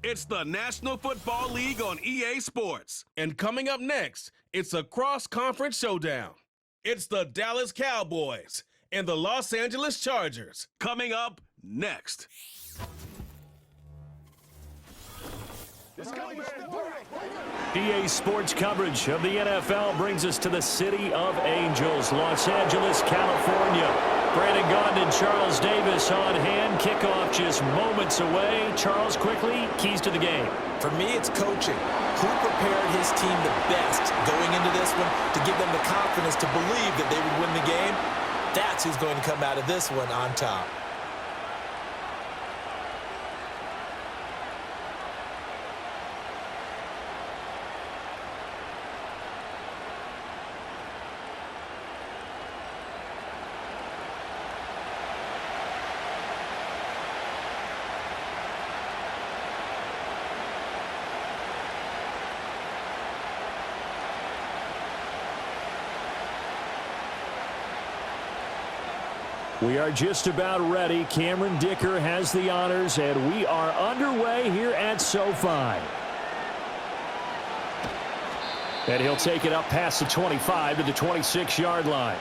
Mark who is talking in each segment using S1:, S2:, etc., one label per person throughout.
S1: It's the National Football League on EA Sports. And coming up next, it's a cross-conference showdown. It's the Dallas Cowboys and the Los Angeles Chargers. Coming up next.
S2: EA Sports coverage of the NFL brings us to the City of Angels, Los Angeles, California. Brandon Gaudin and Charles Davis on hand. Kickoff just moments away. Charles, quickly, keys to the game.
S3: For me, it's coaching. Who prepared his team the best going into this one to give them the confidence to believe that they would win the game? That's who's going to come out of this one on top.
S2: We are just about ready. Cameron Dicker has the honors, and we are underway here at SoFi. And he'll take it up past the 25 to the 26-yard line.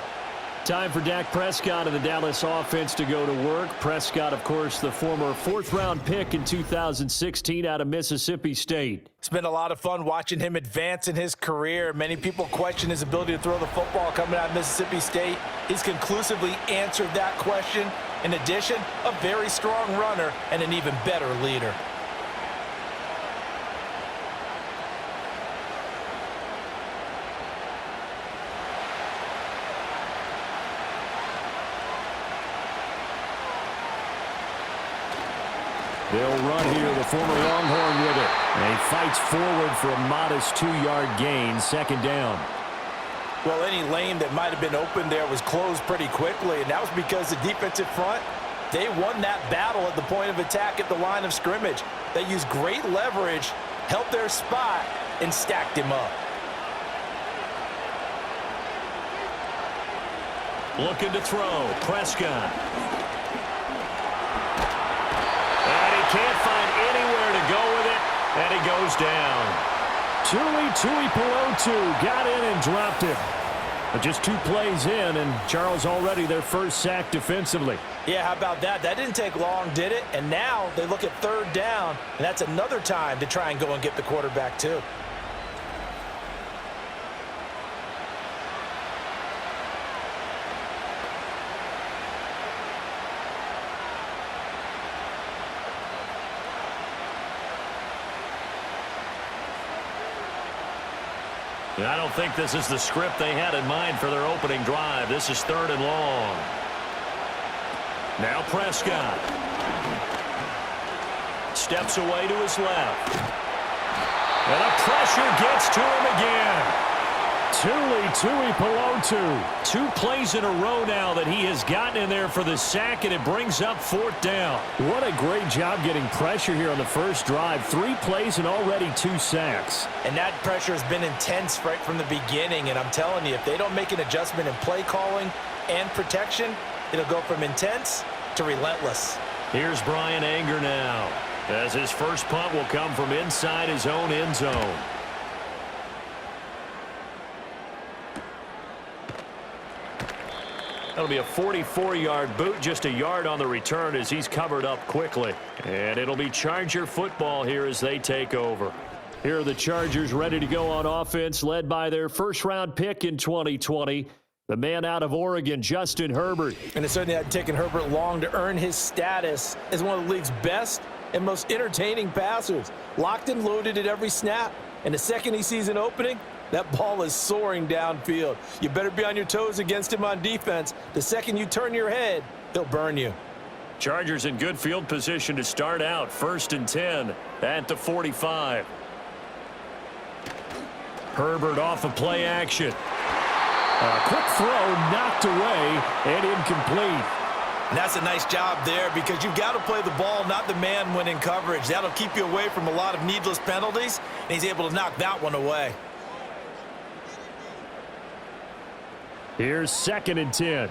S2: Time for Dak Prescott and the Dallas offense to go to work. Prescott, of course, the former fourth-round pick in 2016 out of Mississippi State.
S3: It's been a lot of fun watching him advance in his career. Many people question his ability to throw the football coming out of Mississippi State. He's conclusively answered that question. In addition, a very strong runner and an even better leader.
S2: They'll run here, the former Longhorn with it. And he fights forward for a modest 2-yard gain, second down.
S3: Well, any lane that might have been open there was closed pretty quickly, and that was because the defensive front, they won that battle at the point of attack at the line of scrimmage. They used great leverage, held their spot, and stacked him up.
S2: Looking to throw, Prescott. Can't find anywhere to go with it, and he goes down. Tuipulotu got in and dropped it. But just 2 plays in, and Charles already their first sack defensively.
S3: Yeah, how about that? That didn't take long, did it? And now they look at third down, and that's another time to try and go and get the quarterback too.
S2: I don't think this is the script they had in mind for their opening drive. This is 3rd and long. Now Prescott. Steps away to his left. And the pressure gets to him again. Tuipulotu. 2 plays in a row now that he has gotten in there for the sack, and it brings up 4th down. What a great job getting pressure here on the first drive. 3 plays and already 2 sacks.
S3: And that pressure has been intense right from the beginning, and I'm telling you, if they don't make an adjustment in play calling and protection, it'll go from intense to relentless.
S2: Here's Brian Anger now, as his first punt will come from inside his own end zone. That'll be a 44-yard boot, just a yard on the return as he's covered up quickly. And it'll be Charger football here as they take over. Here are the Chargers ready to go on offense, led by their first-round pick in 2020, the man out of Oregon, Justin Herbert.
S3: And it certainly hadn't taken Herbert long to earn his status as one of the league's best and most entertaining passers. Locked and loaded at every snap. And the second he sees an opening, that ball is soaring downfield. You better be on your toes against him on defense. The second you turn your head, he'll burn you.
S2: Chargers in good field position to start out. 1st and 10 at the 45. Herbert off of play action. A quick throw knocked away and incomplete.
S3: And that's a nice job there because you've got to play the ball, not the man when in coverage. That'll keep you away from a lot of needless penalties, and he's able to knock that one away.
S2: Here's 2nd and 10.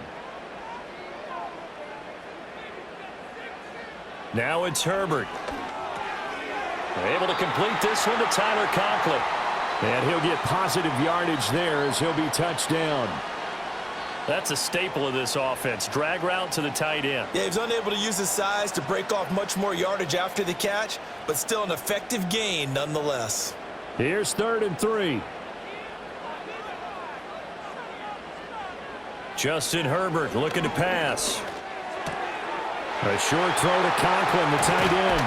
S2: Now it's Herbert. Able to complete this one to Tyler Conklin.
S4: And he'll get positive yardage there as he'll be touched down.
S2: That's a staple of this offense. Drag route to the tight end.
S3: Yeah, he was unable to use his size to break off much more yardage after the catch, but still an effective gain nonetheless.
S4: Here's 3rd and 3.
S2: Justin Herbert looking to pass.
S4: A short throw to Conklin, the tight end.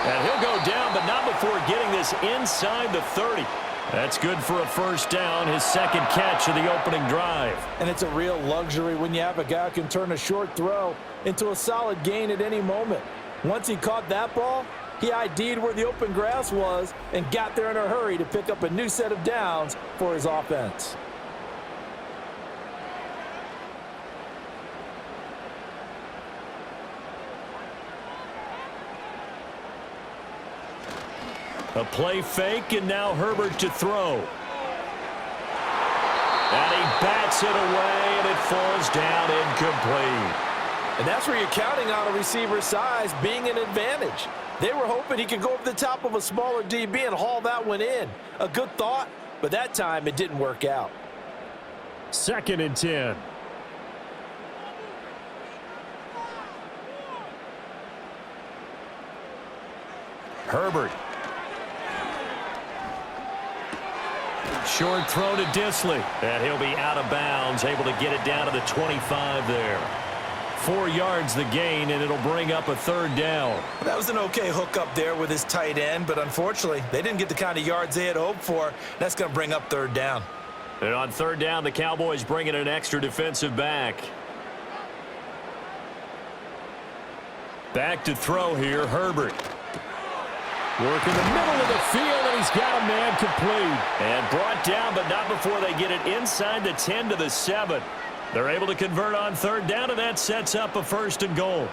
S2: And he'll go down, but not before getting this inside the 30. That's good for a first down, his second catch of the opening drive.
S3: And it's a real luxury when you have a guy who can turn a short throw into a solid gain at any moment. Once he caught that ball, he ID'd where the open grass was and got there in a hurry to pick up a new set of downs for his offense.
S2: A play fake, and now Herbert to throw. And he bats it away, and it falls down incomplete.
S3: And that's where you're counting on a receiver's size being an advantage. They were hoping he could go over the top of a smaller DB and haul that one in. A good thought, but that time it didn't work out.
S4: 2nd and 10.
S2: Herbert. Short throw to Disley. And he'll be out of bounds, able to get it down to the 25 there. 4 yards the gain, and it'll bring up a 3rd down.
S3: That was an okay hook up there with his tight end, but unfortunately, they didn't get the kind of yards they had hoped for. That's going to bring up 3rd down.
S2: And on 3rd down, the Cowboys bring in an extra defensive back. Back to throw here, Herbert.
S4: Work in the middle of the field, and he's got a man complete.
S2: And brought down, but not before they get it inside the 10 to the 7. They're able to convert on 3rd down, and that sets up a 1st and goal.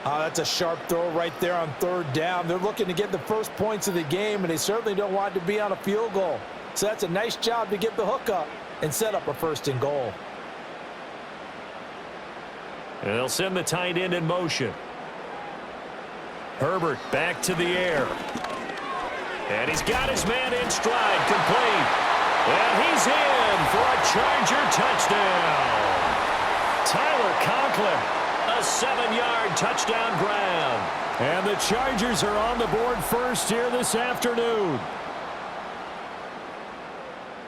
S3: That's a sharp throw right there on 3rd down. They're looking to get the first points of the game, and they certainly don't want to be on a field goal. So that's a nice job to get the hook up and set up a 1st and goal.
S2: And they'll send the tight end in motion. Herbert back to the air. And he's got his man in stride, complete. And he's in for a Charger touchdown. Tyler Conklin, a 7-yard touchdown grab.
S4: And the Chargers are on the board first here this afternoon.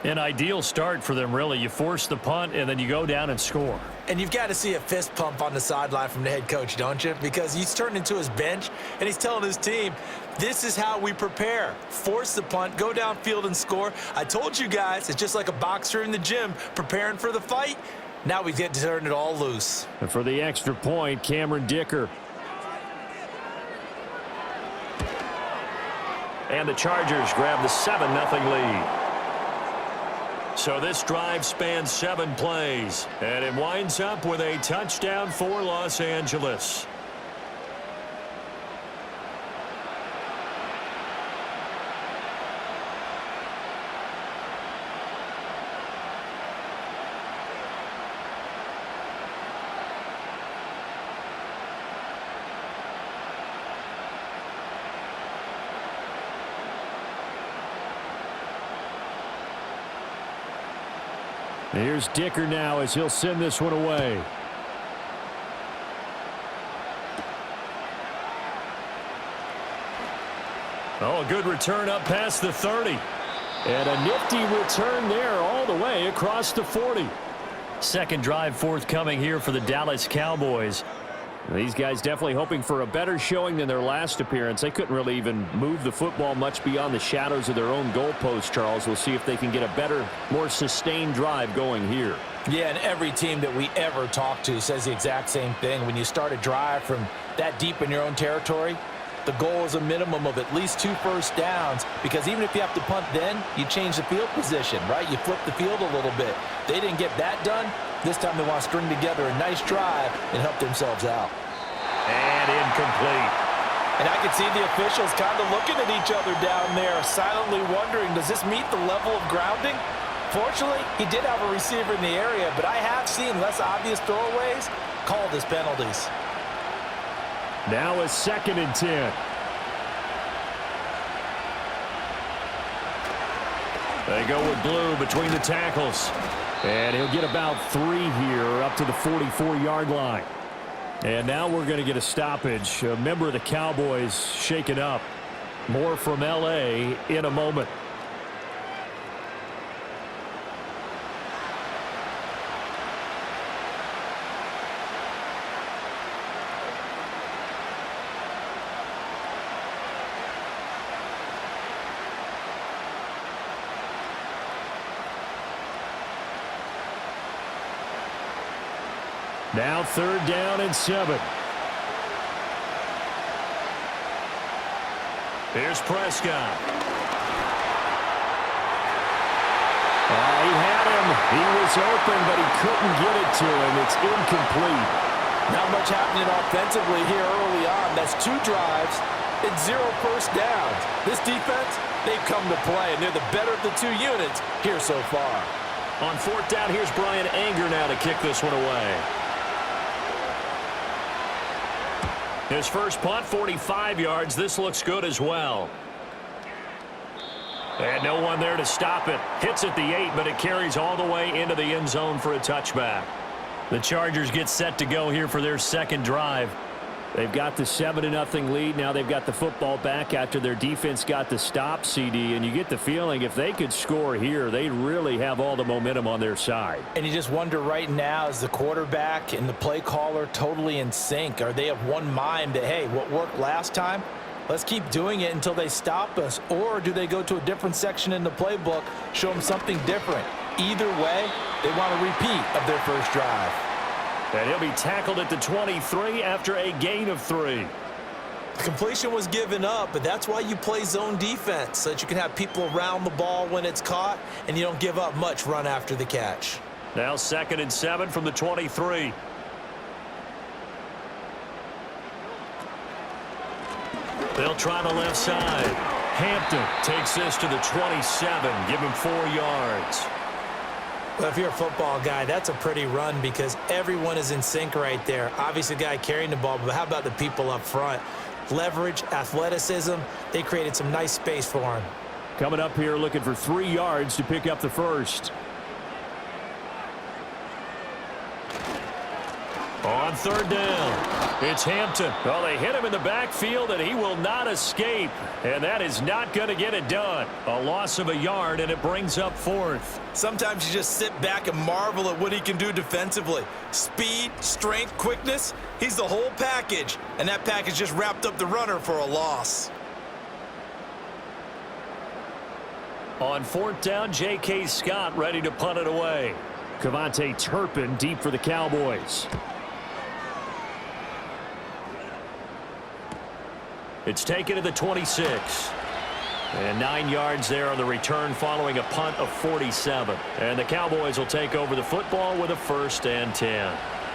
S2: An ideal start for them, really. You force the punt, and then you go down and score.
S3: And you've got to see a fist pump on the sideline from the head coach, don't you? Because he's turned into his bench, and he's telling his team, this is how we prepare. Force the punt, go downfield and score. I told you guys, it's just like a boxer in the gym preparing for the fight. Now we get to turn it all loose.
S4: And for the extra point, Cameron Dicker.
S2: And the Chargers grab the 7-0 lead. So this drive spans 7 plays, and it winds up with a touchdown for Los Angeles.
S4: Here's Dicker now as he'll send this one away.
S2: Oh, a good return up past the 30.
S4: And a nifty return there all the way across the 40.
S2: Second drive forthcoming here for the Dallas Cowboys.
S4: These guys definitely hoping for a better showing than their last appearance. They couldn't really even move the football much beyond the shadows of their own goalpost, Charles. We'll see if they can get a better, more sustained drive going here.
S3: Yeah, and every team that we ever talk to says the exact same thing. When you start a drive from that deep in your own territory, the goal is a minimum of at least 2 first downs, because even if you have to punt then, you change the field position, right? You flip the field a little bit. They didn't get that done. This time they want to string together a nice drive and help themselves out.
S2: And incomplete.
S3: And I can see the officials kind of looking at each other down there, silently wondering, does this meet the level of grounding? Fortunately, he did have a receiver in the area, but I have seen less obvious throwaways called as penalties.
S4: Now a 2nd and 10.
S2: They go with blue between the tackles. And he'll get about 3 here up to the 44-yard line. And now we're going to get a stoppage. A member of the Cowboys shaken up. More from L.A. in a moment. Now 3rd down and 7. Here's Prescott. He had him. He was open, but he couldn't get it to him. It's incomplete.
S3: Not much happening offensively here early on. That's 2 drives and 0 first downs. This defense, they've come to play, and they're the better of the 2 units here so far.
S2: On 4th down, here's Brian Anger now to kick this one away. His first punt, 45 yards. This looks good as well. And no one there to stop it. Hits at the 8, but it carries all the way into the end zone for a touchback. The Chargers get set to go here for their 2nd drive. They've got the 7-0 lead. Now they've got the football back after their defense got the stop, CD. And you get the feeling if they could score here, they really have all the momentum on their side.
S3: And you just wonder right now, is the quarterback and the play caller totally in sync? Are they of one mind that, hey, what worked last time, let's keep doing it until they stop us? Or do they go to a different section in the playbook, show them something different? Either way, they want a repeat of their first drive.
S2: And he'll be tackled at the 23 after a gain of 3.
S3: Completion was given up, but that's why you play zone defense, so that you can have people around the ball when it's caught, and you don't give up much run after the catch.
S2: Now 2nd and 7 from the 23. They'll try the left side. Hampton takes this to the 27. Give him 4 yards.
S3: Well, if you're a football guy, that's a pretty run because everyone is in sync right there. Obviously, the guy carrying the ball, but how about the people up front? Leverage, athleticism, they created some nice space for him.
S2: Coming up here looking for 3 yards to pick up the first. On 3rd down, it's Hampton. Well, they hit him in the backfield, and he will not escape. And that is not going to get it done. A loss of a yard, and it brings up 4th.
S3: Sometimes you just sit back and marvel at what he can do defensively. Speed, strength, quickness, he's the whole package. And that package just wrapped up the runner for a loss.
S2: On 4th down, J.K. Scott ready to punt it away. Kevontae Turpin deep for the Cowboys. It's taken to the 26. And 9 yards there on the return following a punt of 47. And the Cowboys will take over the football with a 1st and 10.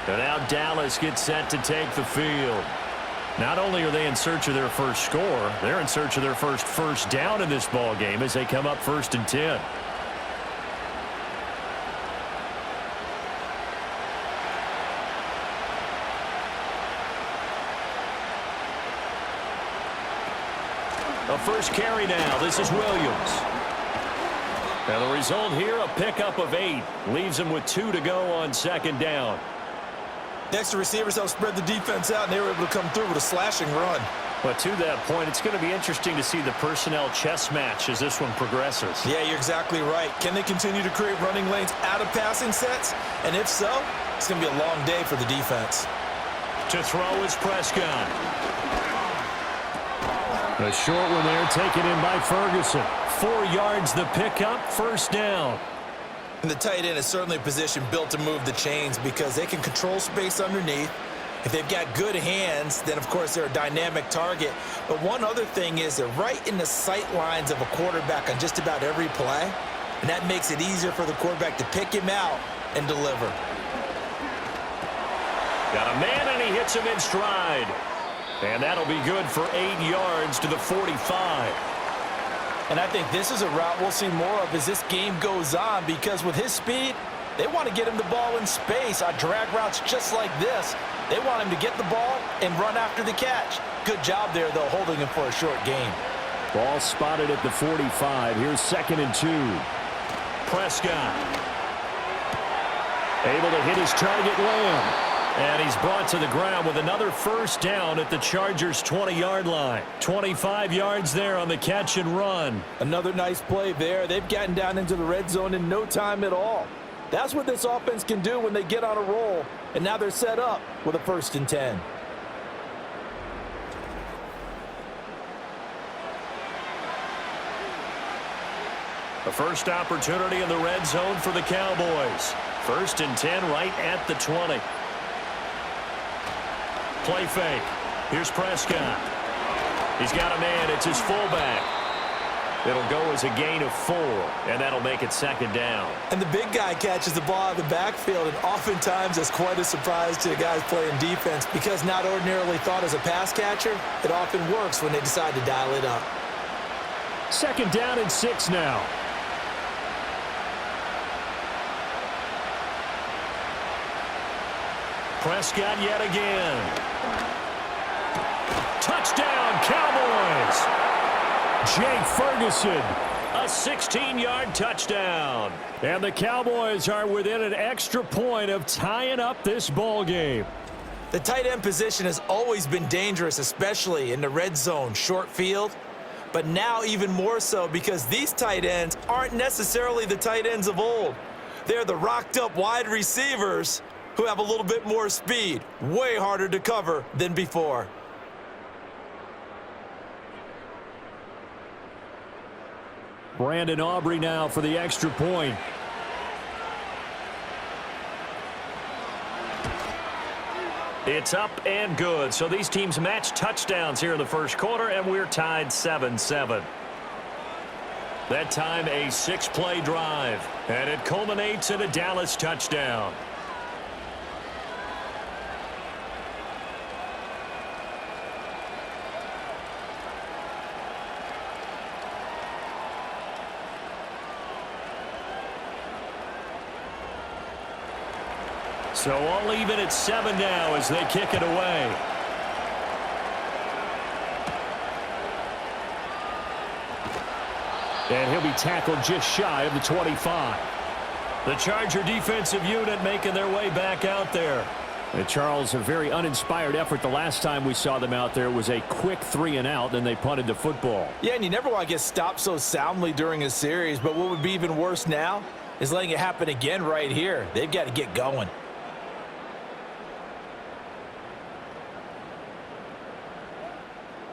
S2: And now Dallas gets set to take the field. Not only are they in search of their first score, they're in search of their first down in this ball game as they come up 1st and 10. A first carry now. This is Williams. And the result here, a pickup of 8. Leaves him with 2 to go on 2nd down.
S3: Next, the receivers helped spread the defense out, and they were able to come through with a slashing run.
S2: But to that point, it's going to be interesting to see the personnel chess match as this one progresses.
S3: Yeah, you're exactly right. Can they continue to create running lanes out of passing sets? And if so, it's going to be a long day for the defense.
S2: To throw is Prescott. A short one there taken in by Ferguson. 4 yards the pickup, 1st down.
S3: And the tight end is certainly a position built to move the chains because they can control space underneath. If they've got good hands, then, of course, they're a dynamic target. But one other thing is they're right in the sight lines of a quarterback on just about every play, and that makes it easier for the quarterback to pick him out and deliver.
S2: Got a man, and he hits him in stride. And that'll be good for 8 yards to the 45.
S3: And I think this is a route we'll see more of as this game goes on because with his speed, they want to get him the ball in space on drag routes just like this. They want him to get the ball and run after the catch. Good job there, though, holding him for a short gain.
S2: Ball spotted at the 45. Here's 2nd and 2. Prescott. Able to hit his target, Lamb. And he's brought to the ground with another first down at the Chargers' 20-yard line. 25 yards there on the catch and run.
S3: Another nice play there. They've gotten down into the red zone in no time at all. That's what this offense can do when they get on a roll. And now they're set up with a 1st and 10.
S2: The first opportunity in the red zone for the Cowboys. 1st and 10 right at the 20. Play fake. Here's Prescott. He's got a man. It's his fullback. It'll go as a gain of 4, and that'll make it 2nd down.
S3: And the big guy catches the ball out of the backfield, and oftentimes that's quite a surprise to the guys playing defense because not ordinarily thought as a pass catcher, it often works when they decide to dial it up.
S2: 2nd down and 6 now. Prescott yet again. Touchdown, Cowboys! Jake Ferguson, a 16-yard touchdown. And the Cowboys are within an extra point of tying up this ball game.
S3: The tight end position has always been dangerous, especially in the red zone, short field. But now even more so because these tight ends aren't necessarily the tight ends of old. They're the rocked-up wide receivers who have a little bit more speed, way harder to cover than before.
S2: Brandon Aubrey now for the extra point. It's up and good. So these teams match touchdowns here in the first quarter, and we're tied 7-7. That time a 6-play drive, and it culminates in a Dallas touchdown. So all even at 7 now as they kick it away. And he'll be tackled just shy of the 25. The Charger defensive unit making their way back out there.
S4: And Charles, a very uninspired effort the last time we saw them out there. It was a quick 3-and-out, then they punted the football.
S3: Yeah, and you never want to get stopped so soundly during a series, but what would be even worse now is letting it happen again right here. They've got to get going.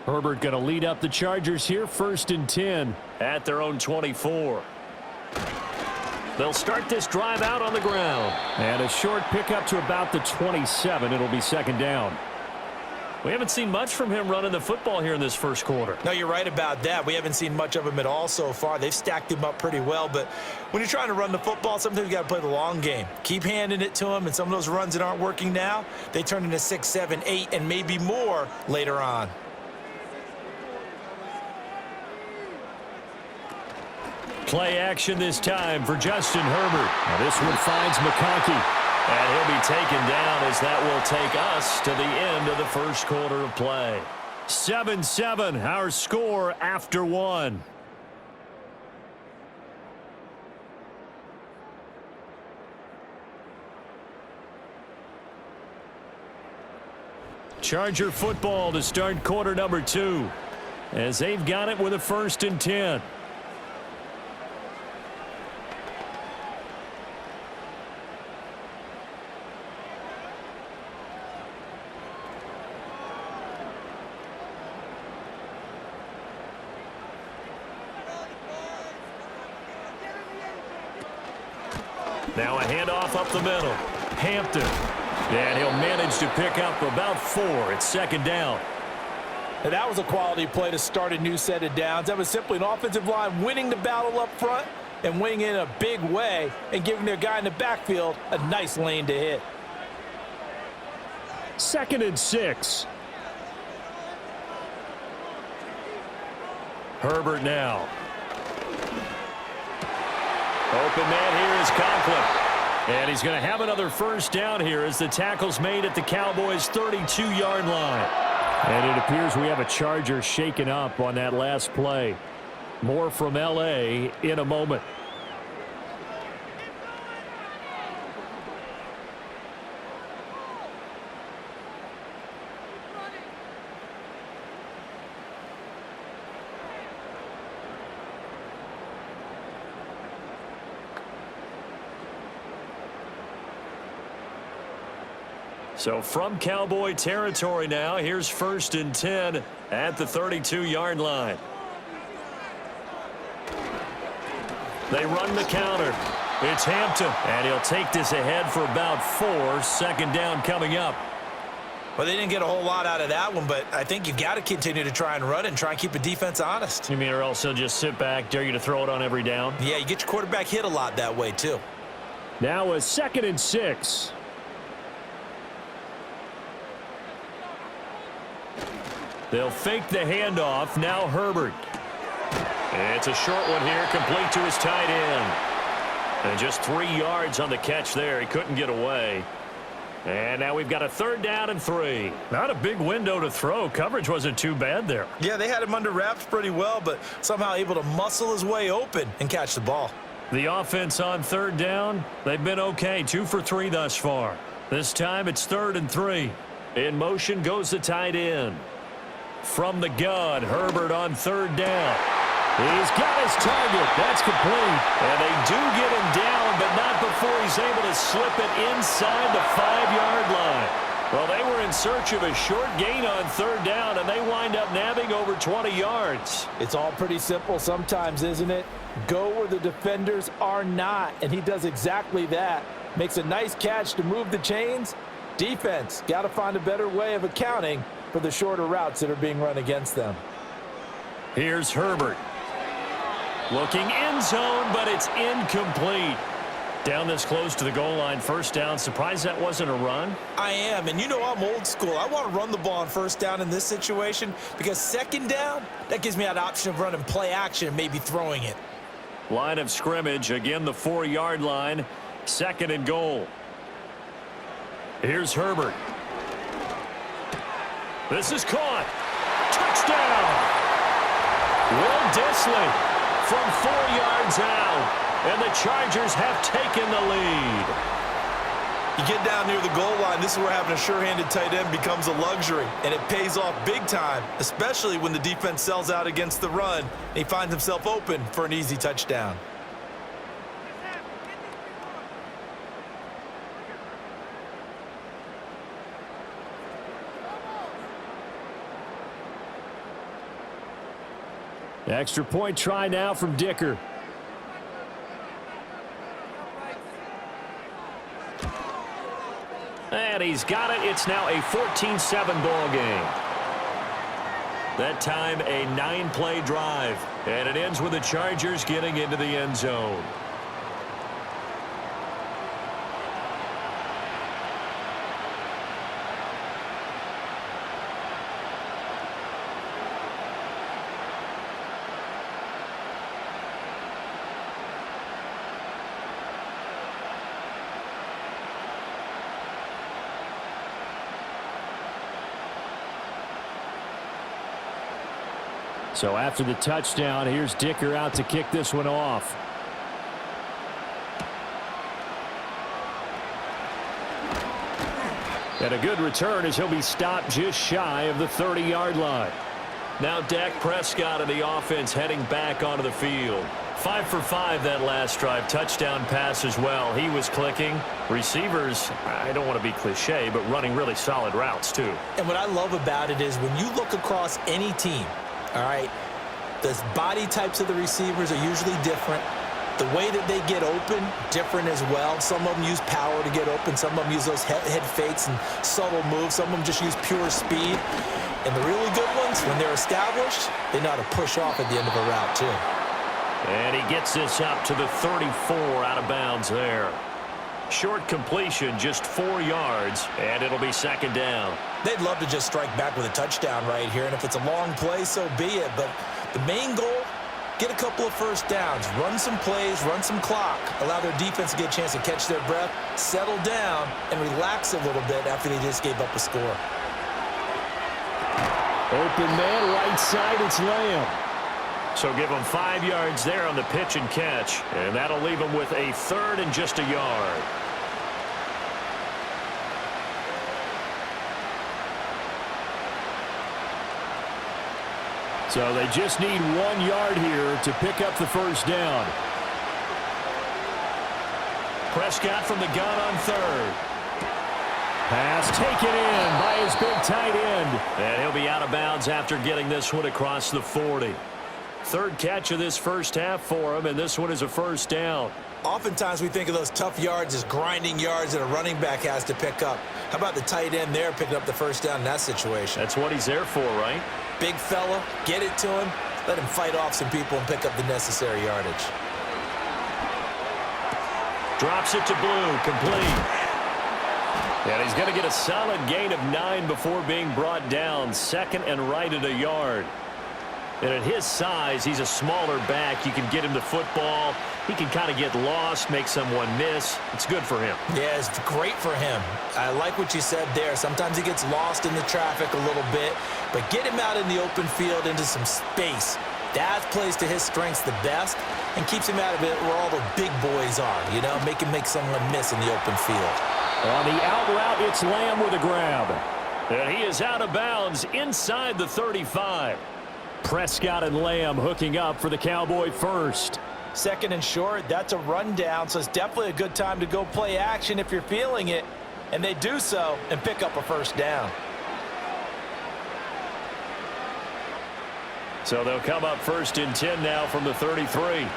S4: Herbert going to lead up the Chargers here, 1st and 10.
S2: At their own 24. They'll start this drive out on the ground.
S4: And a short pickup to about the 27. It'll be 2nd down.
S2: We haven't seen much from him running the football here in this first quarter.
S3: No, you're right about that. We haven't seen much of him at all so far. They've stacked him up pretty well, but when you're trying to run the football, sometimes you got to play the long game. Keep handing it to him, and some of those runs that aren't working now, they turn into 6, 7, 8, and maybe more later on.
S2: Play action this time for Justin Herbert. Now this one finds McConkey. And he'll be taken down as that will take us to the end of the first quarter of play. 7-7, our score after 1. Charger football to start quarter number 2. As they've got it with a 1st and 10. Now a handoff up the middle. Hampton. And he'll manage to pick up about 4. It's 2nd down.
S3: And that was a quality play to start a new set of downs. That was simply an offensive line winning the battle up front and winning in a big way and giving their guy in the backfield a nice lane to hit.
S2: 2nd and 6. Herbert now. Open man here is Conklin. And he's going to have another first down here as the tackle's made at the Cowboys' 32-yard line.
S4: And it appears we have a Charger shaken up on that last play. More from L.A. in a moment.
S2: So from Cowboy territory now, here's 1st and 10 at the 32-yard line. They run the counter. It's Hampton, and he'll take this ahead for about 4. 2nd down coming up.
S3: Well, they didn't get a whole lot out of that one, but I think you've got to continue to try and run and try and keep the defense honest.
S2: You mean or else he'll just sit back, dare you to throw it on every down?
S3: Yeah, you get your quarterback hit a lot that way, too.
S4: Now a 2nd and 6.
S2: They'll fake the handoff. Now Herbert. It's a short one here, complete to his tight end. And just 3 yards on the catch there. He couldn't get away. And now we've got a 3rd down and 3. Not a big window to throw. Coverage wasn't too bad there.
S3: Yeah, they had him under wraps pretty well, but somehow able to muscle his way open and catch the ball.
S2: The offense on 3rd down, they've been okay. 2 for 3 thus far. This time it's 3rd and 3. In motion goes the tight end. From the gun, Herbert on 3rd down. He's got his target. That's complete. And they do get him down, but not before he's able to slip it inside the 5-yard line. Well, they were in search of a short gain on 3rd down, and they wind up nabbing over 20 yards.
S3: It's all pretty simple sometimes, isn't it? Go where the defenders are not, and he does exactly that. Makes a nice catch to move the chains. Defense, got to find a better way of accounting for the shorter routes that are being run against them.
S2: Here's Herbert. Looking end zone, but it's incomplete. Down this close to the goal line, 1st down. Surprised that wasn't a run?
S3: I am, and you know I'm old school. I want to run the ball on 1st down in this situation because 2nd down, that gives me that option of running play action and maybe throwing it.
S2: Line of scrimmage, again the 4-yard line. 2nd and goal. Here's Herbert. This is caught. Touchdown! Will Dissly from 4 yards out, and the Chargers have taken the lead.
S3: You get down near the goal line, this is where having a sure-handed tight end becomes a luxury, and it pays off big time, especially when the defense sells out against the run, and he finds himself open for an easy touchdown.
S4: Extra point try now from Dicker.
S2: And he's got it. It's now a 14-7 ball game. That time a 9-play drive. And it ends with the Chargers getting into the end zone.
S4: So after the touchdown, here's Dicker out to kick this one off. And a good return as he'll be stopped just shy of the 30-yard line.
S2: Now Dak Prescott of the offense heading back onto the field. 5 for 5 that last drive. Touchdown pass as well. He was clicking. Receivers, I don't want to be cliche, but running really solid routes too.
S3: And what I love about it is when you look across any team, all right, the body types of the receivers are usually different. The way that they get open, different as well. Some of them use power to get open. Some of them use those head fakes and subtle moves. Some of them just use pure speed. And the really good ones, when they're established, they know how to push off at the end of a route too.
S2: And he gets this up to the 34 out of bounds there. Short completion, just 4 yards, and it'll be 2nd down.
S3: They'd love to just strike back with a touchdown right here, and if it's a long play, so be it. But the main goal, get a couple of 1st downs, run some plays, run some clock, allow their defense to get a chance to catch their breath, settle down, and relax a little bit after they just gave up a score.
S4: Open man, right side, it's Lamb.
S2: So give them 5 yards there on the pitch and catch, and that'll leave them with a 3rd and just a yard.
S4: So they just need 1 yard here to pick up the 1st down.
S2: Prescott from the gun on 3rd. Pass taken in by his big tight end. And he'll be out of bounds after getting this one across the 40. Third catch of this first half for him, and this one is a first down.
S3: Oftentimes we think of those tough yards as grinding yards that a running back has to pick up. How about the tight end there picking up the first down in that situation?
S2: That's what he's there for, right?
S3: Big fella, get it to him, let him fight off some people and pick up the necessary yardage.
S2: Drops it to Blue, complete. And he's going to get a solid gain of 9 before being brought down. Second and right at a yard. And at his size, he's a smaller back. You can get him the football. He can kind of get lost, make someone miss. It's good for him.
S3: Yeah, it's great for him. I like what you said there. Sometimes he gets lost in the traffic a little bit, but get him out in the open field into some space. That plays to his strengths the best and keeps him out of it where all the big boys are, you know, make him make someone miss in the open field.
S2: On the out route, it's Lamb with a grab. And he is out of bounds inside the 35. Prescott and Lamb hooking up for the Cowboy first.
S3: Second and short, that's a rundown, so it's definitely a good time to go play action if you're feeling it. And they do so and pick up a first down.
S2: So they'll come up first and 10 now from the 33.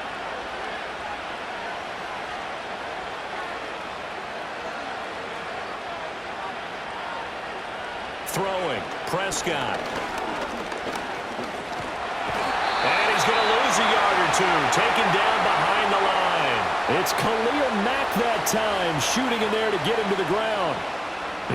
S2: Throwing, Prescott. And he's going to lose a yard or two, taken down behind the line. It's Khalil Mack that time, shooting in there to get him to the ground.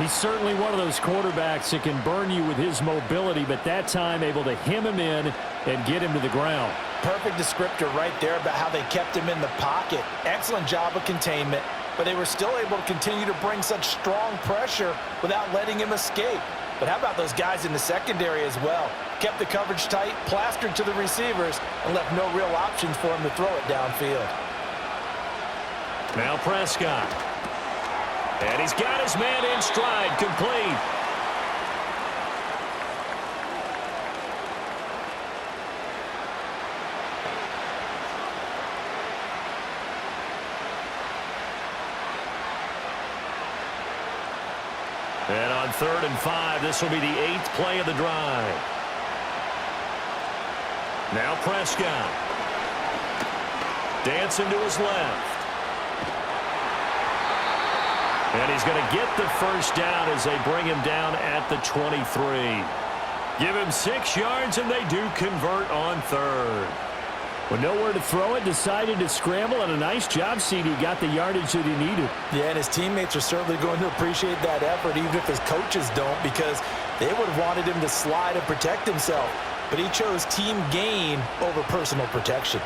S4: He's certainly one of those quarterbacks that can burn you with his mobility, but that time able to hem him in and get him to the ground.
S3: Perfect descriptor right there about how they kept him in the pocket. Excellent job of containment, but they were still able to continue to bring such strong pressure without letting him escape. But how about those guys in the secondary as well? Kept the coverage tight, plastered to the receivers, and left no real options for him to throw it downfield.
S2: Now Prescott. And he's got his man in stride, complete. And on 3rd and 5, this will be the 8th play of the drive. Now Prescott. Dancing to his left. And he's going to get the first down as they bring him down at the 23. Give him 6 yards, and they do convert on 3rd.
S4: With nowhere to throw it, decided to scramble, and a nice job, CD. Got the yardage that he needed.
S3: Yeah, and his teammates are certainly going to appreciate that effort, even if his coaches don't, because they would have wanted him to slide and protect himself. But he chose team gain over personal protection.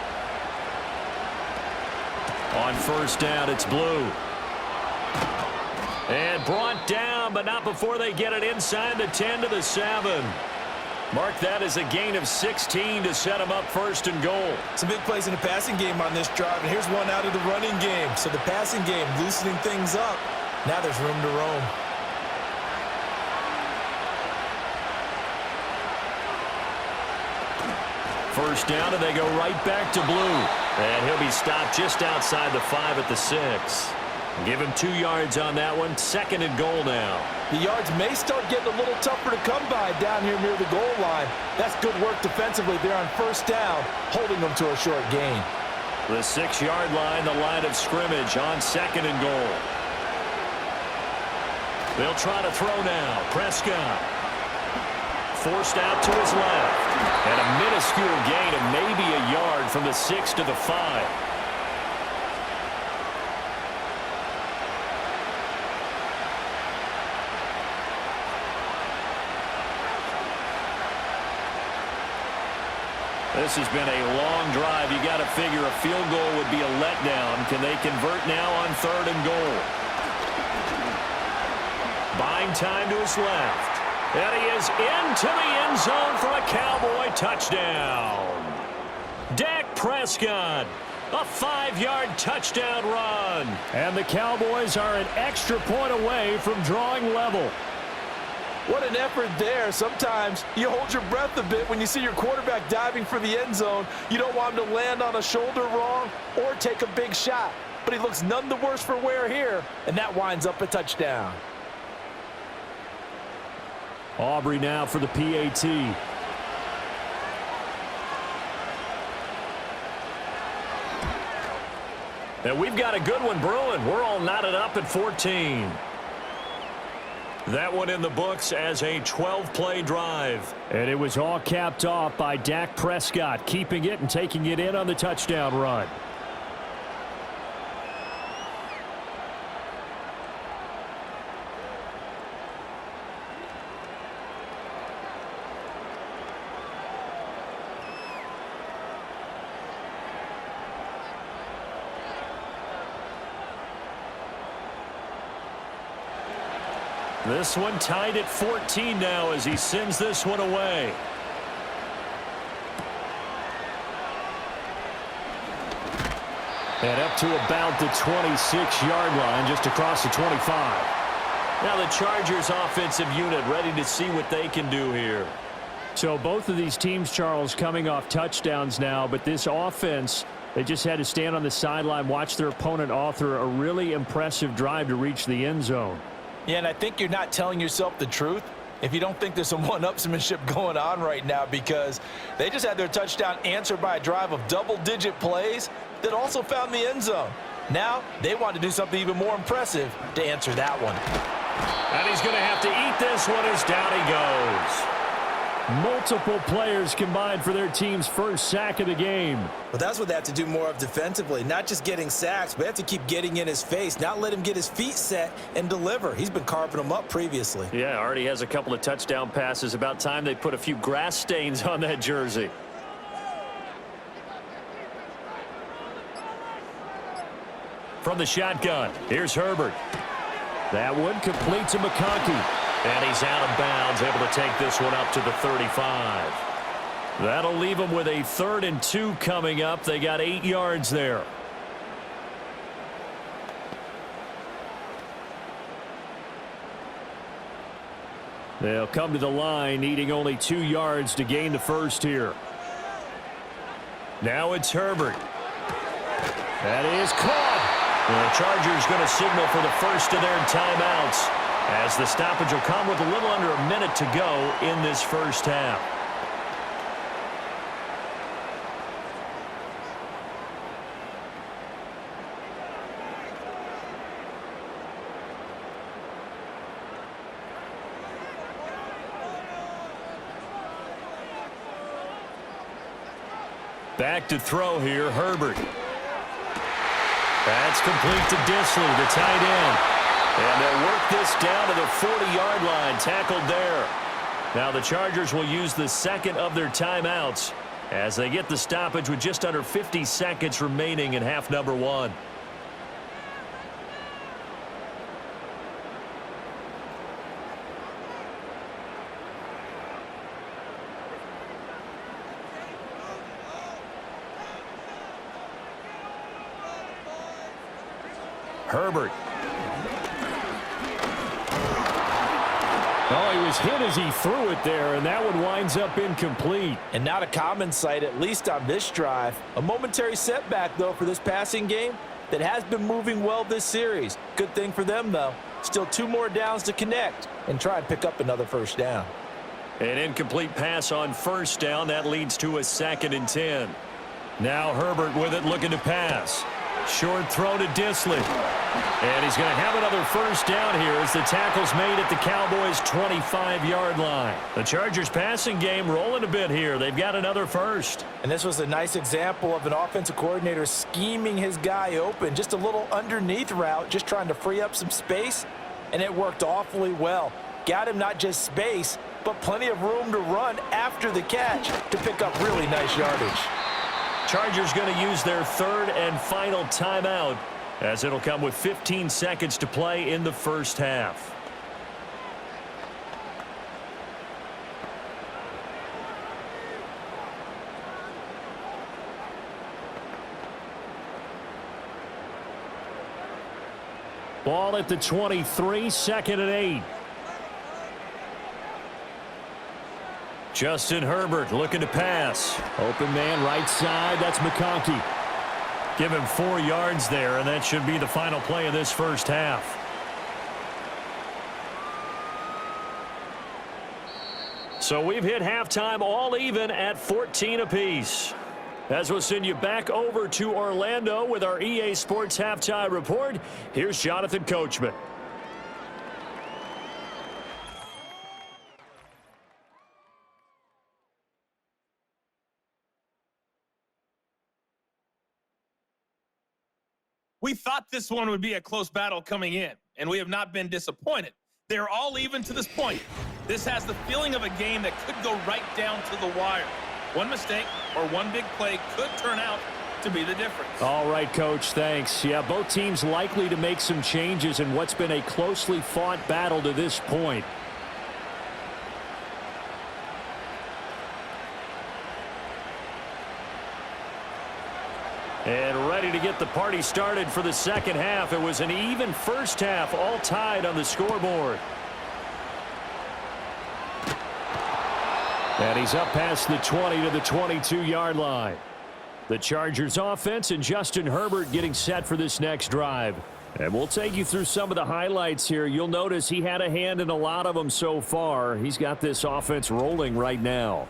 S2: On 1st down, it's Blue. And brought down, but not before they get it inside the 10 to the 7. Mark that as a gain of 16 to set him up 1st and goal.
S3: Some big plays in the passing game on this drive, and here's one out of the running game. So the passing game loosening things up. Now there's room to roam.
S2: First down, and they go right back to Blue. And he'll be stopped just outside the 5 at the 6. Give him 2 yards on that one. 2nd and goal now.
S3: The yards may start getting a little tougher to come by down here near the goal line. That's good work defensively there on 1st down, holding them to a short gain.
S2: The 6-yard line, the line of scrimmage on 2nd and goal. They'll try to throw now. Prescott. Forced out to his left. And a minuscule gain of maybe a yard from the 6 to the 5. This has been a long drive. You got to figure a field goal would be a letdown. Can they convert now on 3rd and goal? Buying time to his left. And he is into the end zone for a Cowboy touchdown. Dak Prescott, a 5-yard touchdown run.
S4: And the Cowboys are an extra point away from drawing level.
S3: What an effort there. Sometimes you hold your breath a bit when you see your quarterback diving for the end zone. You don't want him to land on a shoulder wrong or take a big shot. But he looks none the worse for wear here, and that winds up a touchdown.
S2: Aubrey now for the PAT. And we've got a good one brewing. We're all knotted up at 14. That one in the books as a 12-play drive. And it was all capped off by Dak Prescott, keeping it and taking it in on the touchdown run. This one tied at 14 now as he sends this one away. And up to about the 26-yard line, just across the 25. Now the Chargers offensive unit ready to see what they can do here. So both of these teams, Charles, coming off touchdowns now, but this offense, they just had to stand on the sideline, watch their opponent author a really impressive drive to reach the end zone.
S3: Yeah, and I think you're not telling yourself the truth if you don't think there's some one-upsmanship going on right now, because they just had their touchdown answered by a drive of double-digit plays that also found the end zone. Now they want to do something even more impressive to answer that one.
S2: And he's going to have to eat this one as down he goes. Multiple players combined for their team's first sack of the game.
S3: But that's what they have to do more of defensively, not just getting sacks, but they have to keep getting in his face, not let him get his feet set and deliver. He's been carving them up previously.
S2: Yeah, already has a couple of touchdown passes. About time they put a few grass stains on that jersey. From the shotgun, here's Herbert. That one complete to McConkey. And he's out of bounds, able to take this one up to the 35. That'll leave them with a 3rd and 2 coming up. They got 8 yards there. They'll come to the line, needing only 2 yards to gain the first here. Now it's Herbert. That is caught. The Chargers going to signal for the first of their timeouts, as the stoppage will come with a little under a minute to go in this first half. Back to throw here, Herbert. That's complete to Disley, the tight end. And they'll work this down to the 40-yard line, tackled there. Now the Chargers will use the second of their timeouts as they get the stoppage with just under 50 seconds remaining in half number 1. Herbert. Oh, he was hit as he threw it there, and that one winds up incomplete.
S3: And not a common sight, at least on this drive. A momentary setback, though, for this passing game that has been moving well this series. Good thing for them, though. Still 2 more downs to connect and try and pick up another first down.
S2: An incomplete pass on first down. That leads to a 2nd and 10. Now Herbert with it, looking to pass. Short throw to Disley. And he's going to have another first down here as the tackle's made at the Cowboys' 25-yard line. The Chargers passing game rolling a bit here. They've got another first.
S3: And this was a nice example of an offensive coordinator scheming his guy open. Just a little underneath route, just trying to free up some space. And it worked awfully well. Got him not just space, but plenty of room to run after the catch to pick up really nice yardage.
S2: Chargers going to use their 3rd and final timeout, as it'll come with 15 seconds to play in the first half. Ball at the 23, 2nd and 8. Justin Herbert looking to pass. Open man right side. That's McConkey. Give him 4 yards there, and that should be the final play of this first half. So we've hit halftime all even at 14 apiece. As we'll send you back over to Orlando with our EA Sports Halftime Report, here's Jonathan Coachman.
S5: We thought this one would be a close battle coming in, and we have not been disappointed. They're all even to this point. This has the feeling of a game that could go right down to the wire. One mistake or one big play could turn out to be the difference.
S2: All right, Coach, thanks. Yeah, both teams likely to make some changes in what's been a closely fought battle to this point. And ready to get the party started for the second half. It was an even first half, all tied on the scoreboard. And he's up past the 20 to the 22-yard line. The Chargers offense and Justin Herbert getting set for this next drive. And we'll take you through some of the highlights here. You'll notice he had a hand in a lot of them so far. He's got this offense rolling right now.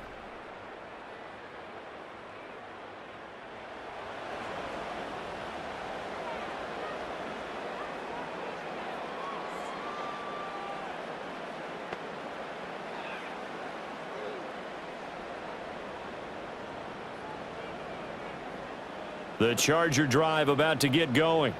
S2: The Charger drive about to get going.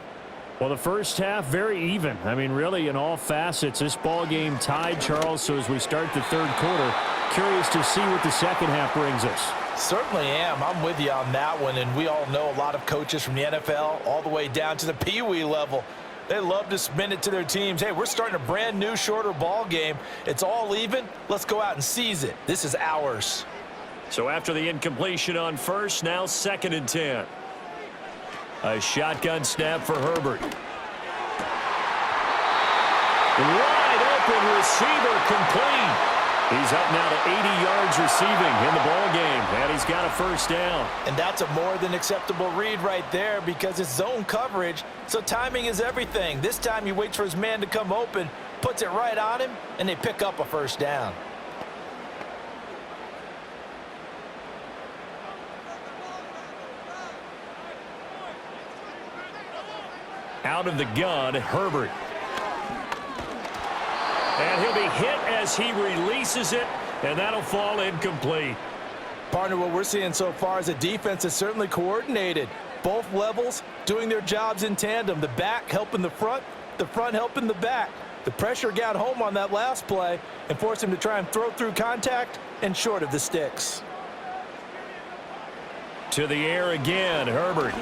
S2: Well, the first half, very even. I mean, really, in all facets, this ball game tied, Charles. So as we start the third quarter, curious to see what the second half brings us.
S3: Certainly am. I'm with you on that one. And we all know a lot of coaches from the NFL all the way down to the Pee Wee level. They love to spin it to their teams. Hey, we're starting a brand new, shorter ball game. It's all even. Let's go out and seize it. This is ours.
S2: So after the incompletion on first, now 2nd and 10. A shotgun snap for Herbert. Wide open receiver complete. He's up now to 80 yards receiving in the ball game, and he's got a first down.
S3: And that's a more than acceptable read right there because it's zone coverage, so timing is everything. This time he waits for his man to come open, puts it right on him, and they pick up a first down.
S2: Out of the gun, Herbert. And he'll be hit as he releases it, and that'll fall incomplete.
S3: Partner, what we're seeing so far is a defense that's certainly coordinated. Both levels doing their jobs in tandem. The back helping the front helping the back. The pressure got home on that last play and forced him to try and throw through contact and short of the sticks.
S2: To the air again, Herbert.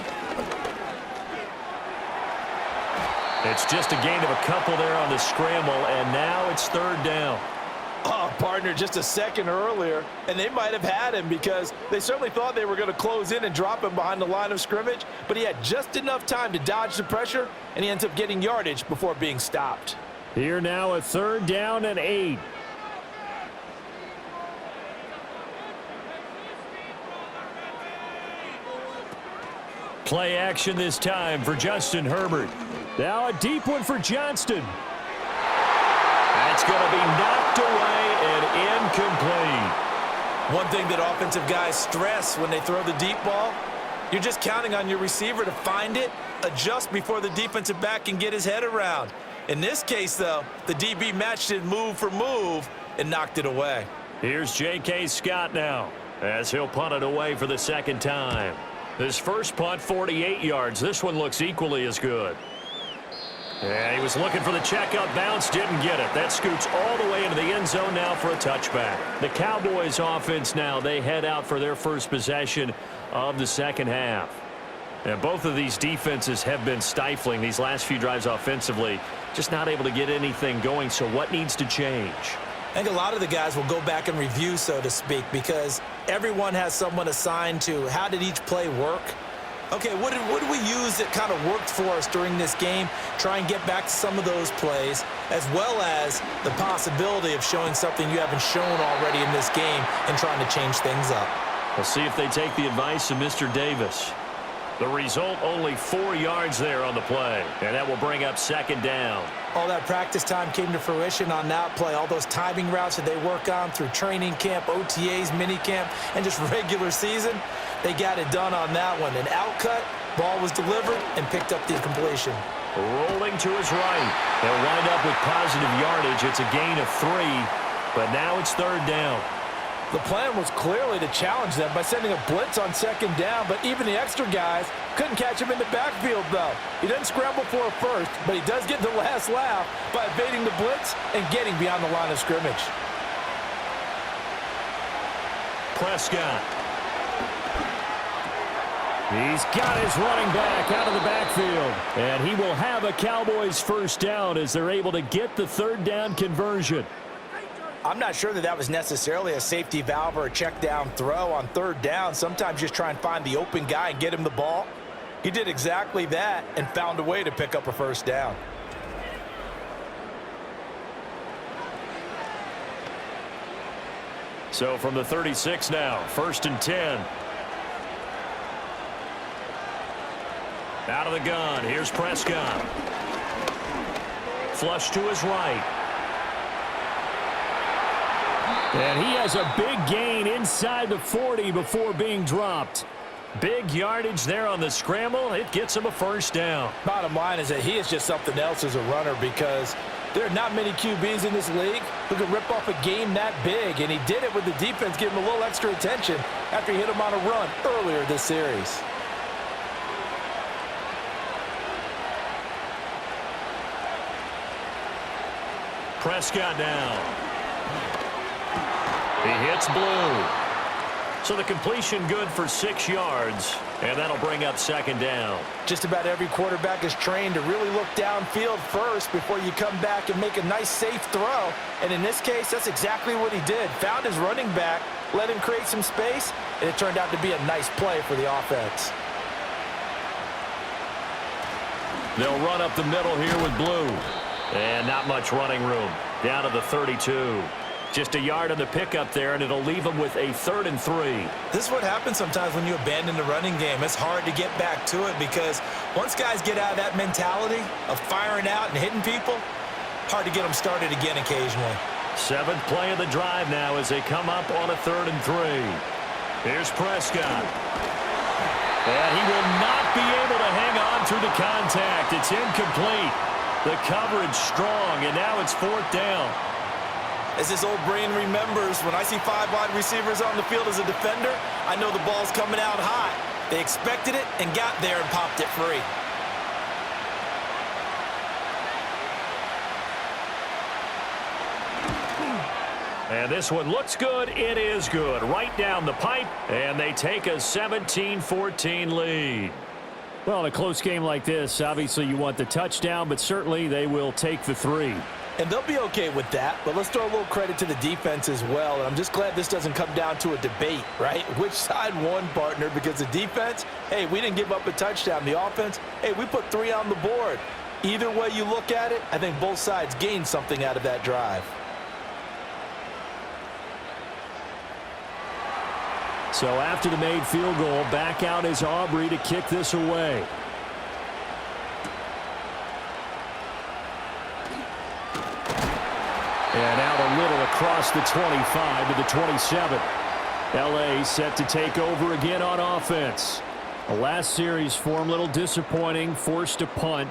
S2: It's just a gain of a couple there on the scramble, and now it's 3rd down.
S3: Oh, partner, just a second earlier, and they might have had him because they certainly thought they were going to close in and drop him behind the line of scrimmage, but he had just enough time to dodge the pressure, and he ends up getting yardage before being stopped.
S2: Here now a 3rd down and 8. Play action this time for Justin Herbert. Now a deep one for Johnston. That's going to be knocked away and incomplete.
S3: One thing that offensive guys stress when they throw the deep ball, you're just counting on your receiver to find it, adjust before the defensive back can get his head around. In this case, though, the DB matched it move for move and knocked it away.
S2: Here's J.K. Scott now as he'll punt it away for the 2nd time. His first punt, 48 yards. This one looks equally as good. And he was looking for the check-up bounce, didn't get it. That scoots all the way into the end zone now for a touchback. The Cowboys offense now, they head out for their first possession of the second half. And both of these defenses have been stifling these last few drives offensively, just not able to get anything going. So what needs to change?
S3: I think a lot of the guys will go back and review, so to speak, because everyone has someone assigned to how did each play work. Okay, what did we use that kind of worked for us during this game? Try and get back to some of those plays, as well as the possibility of showing something you haven't shown already in this game and trying to change things up.
S2: We'll see if they take the advice of Mr. Davis. The result, only 4 yards there on the play, and that will bring up 2nd down.
S3: All that practice time came to fruition on that play. All those timing routes that they work on through training camp, OTAs, minicamp, and just regular season, they got it done on that one. An outcut, ball was delivered, and picked up the completion.
S2: Rolling to his right. They'll wind up with positive yardage. It's a gain of 3, but now it's 3rd down.
S3: The plan was clearly to challenge them by sending a blitz on 2nd down, but even the extra guys couldn't catch him in the backfield, though. He doesn't scramble for a first, but he does get the last laugh by evading the blitz and getting beyond the line of scrimmage.
S2: Prescott.
S4: He's got his running back out of the backfield. And he will have a Cowboys 1st down as they're able to get the 3rd down conversion.
S3: I'm not sure that was necessarily a safety valve or a check down throw on 3rd down. Sometimes just try and find the open guy and get him the ball. He did exactly that and found a way to pick up a 1st down.
S2: So from the 36 now, 1st and 10. Out of the gun, here's Prescott. Flush to his right.
S4: And he has a big gain inside the 40 before being dropped.
S2: Big yardage there on the scramble. It gets him a 1st down.
S3: Bottom line is that he is just something else as a runner, because there are not many QBs in this league who can rip off a game that big, and he did it with the defense giving him a little extra attention after he hit him on a run earlier this series.
S2: Prescott down. He hits Blue. So the completion good for 6 yards, and that'll bring up 2nd down.
S3: Just about every quarterback is trained to really look downfield first before you come back and make a nice, safe throw. And in this case, that's exactly what he did. Found his running back, let him create some space, and it turned out to be a nice play for the offense.
S2: They'll run up the middle here with Blue. And not much running room. Down to the 32. Just a yard on the pickup there, and it'll leave them with a 3rd and 3.
S3: This is what happens sometimes when you abandon the running game. It's hard to get back to it, because once guys get out of that mentality of firing out and hitting people, hard to get them started again occasionally.
S2: 7th play of the drive now as they come up on a 3rd and 3. Here's Prescott. And he will not be able to hang on through the contact. It's incomplete. The coverage strong, and now it's 4th down.
S3: As this old brain remembers, when I see 5 wide receivers on the field as a defender, I know the ball's coming out high. They expected it and got there and popped it free.
S2: And this one looks good. It is good. Right down the pipe, and they take a 17-14 lead.
S4: Well, in a close game like this, obviously you want the touchdown, but certainly they will take the 3.
S3: And they'll be okay with that, but let's throw a little credit to the defense as well. And I'm just glad this doesn't come down to a debate, right? Which side won, partner? Because the defense, hey, we didn't give up a touchdown. The offense, hey, we put 3 on the board. Either way you look at it, I think both sides gained something out of that drive.
S4: So after the made field goal, back out is Aubrey to kick this away. And out a little across the 25 to the 27. LA set to take over again on offense. The last series for them, a little disappointing, forced a punt.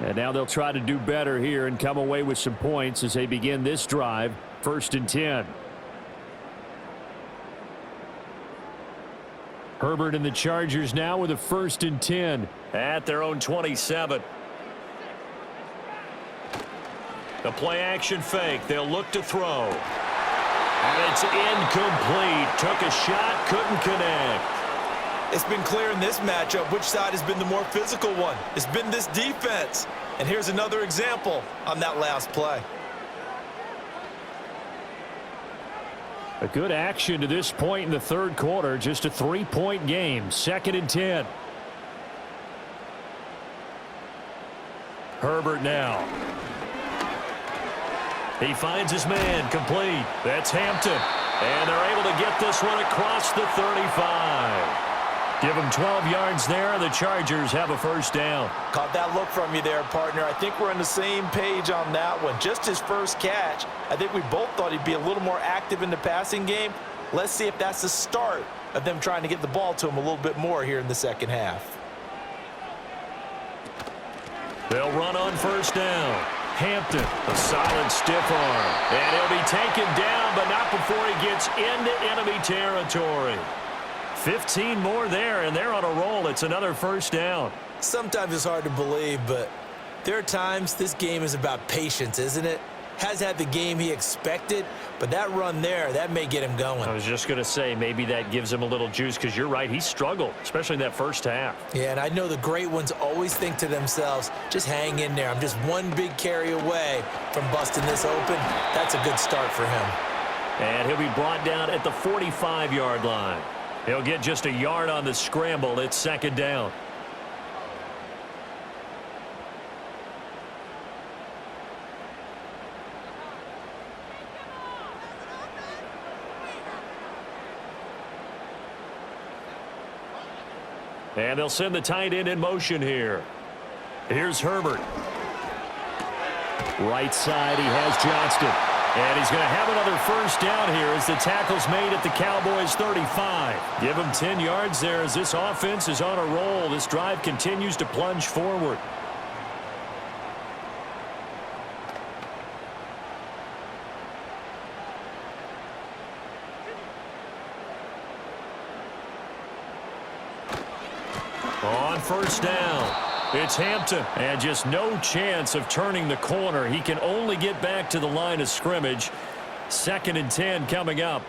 S4: And now they'll try to do better here and come away with some points as they begin this drive, 1st and 10. Herbert and the Chargers now with a 1st and 10.
S2: At their own 27. The play action fake. They'll look to throw. And it's incomplete. Took a shot, couldn't connect.
S3: It's been clear in this matchup which side has been the more physical one. It's been this defense. And here's another example on that last play.
S4: A good action to this point in the 3rd quarter. Just a 3-point game. 2nd and 10.
S2: Herbert now. He finds his man, complete. That's Hampton. And they're able to get this one across the 35. Give them 12 yards there. The Chargers have a first down.
S3: Caught that look from you there, partner. I think we're on the same page on that one. Just his first catch, I think we both thought he'd be a little more active in the passing game. Let's see if that's the start of them trying to get the ball to him a little bit more here in the second half.
S2: They'll run on first down. Hampton, a solid stiff arm. And he'll be taken down, but not before he gets into enemy territory. 15 more there, and they're on a roll. It's another first down.
S3: Sometimes it's hard to believe, but there are times this game is about patience, isn't it? Has had the game he expected, but that run there, that may get him going.
S2: I was just going to say, maybe that gives him a little juice, because you're right, he struggled, especially in that first half.
S3: Yeah, and I know the great ones always think to themselves, just hang in there. I'm just one big carry away from busting this open. That's a good start for him.
S2: And he'll be brought down at the 45-yard line. He'll get just a yard on the scramble. It's second down. And they'll send the tight end in motion here. Here's Herbert. Right side, he has Johnston. And he's going to have another first down here as the tackle's made at the Cowboys' 35. Give him 10 yards there as this offense is on a roll. This drive continues to plunge forward. On first down. It's Hampton, and just no chance of turning the corner. He can only get back to the line of scrimmage. 2nd and 10 coming up.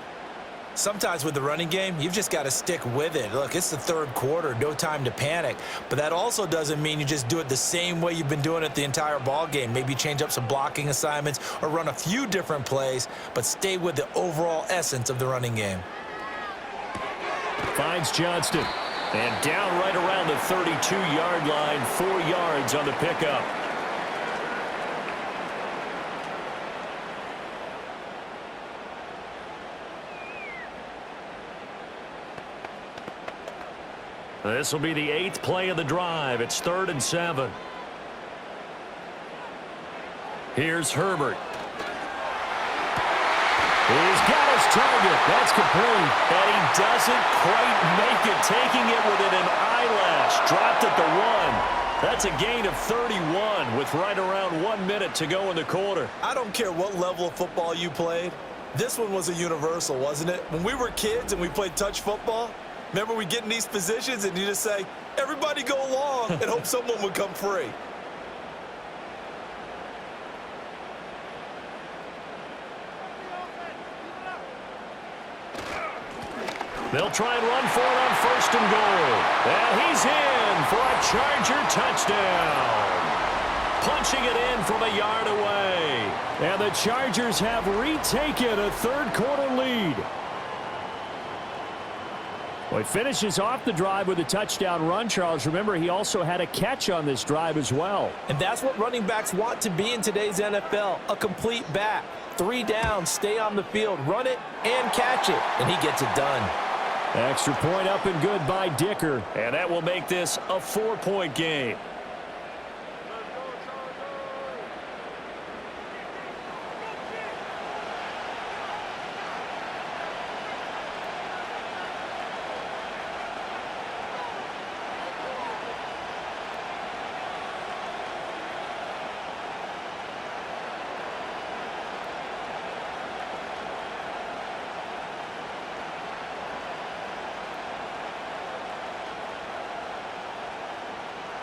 S3: Sometimes with the running game, you've just got to stick with it. Look, it's the third quarter, no time to panic. But that also doesn't mean you just do it the same way you've been doing it the entire ball game. Maybe change up some blocking assignments or run a few different plays, but stay with the overall essence of the running game.
S2: Finds Johnston. And down right around the 32-yard line, 4 yards on the pickup. This will be the 8th play of the drive. It's 3rd and 7. Here's Herbert. He's got his target. That's complete. And he doesn't quite make it, taking it within an eyelash. Dropped at the 1. That's a gain of 31 with right around 1 minute to go in the quarter.
S3: I don't care what level of football you played. This one was a universal, wasn't it? When we were kids and we played touch football, remember we get in these positions and you just say, everybody go along, and hope someone would come free.
S2: They'll try and run for it on 1st and goal. And he's in for a Charger touchdown. Punching it in from a yard away. And the Chargers have retaken a third-quarter lead. Well, he finishes off the drive with a touchdown run, Charles. Remember, he also had a catch on this drive as well.
S3: And that's what running backs want to be in today's NFL, a complete back. 3 downs, stay on the field, run it, and catch it. And he gets it done.
S2: Extra point up and good by Dicker. And that will make this a 4-point game.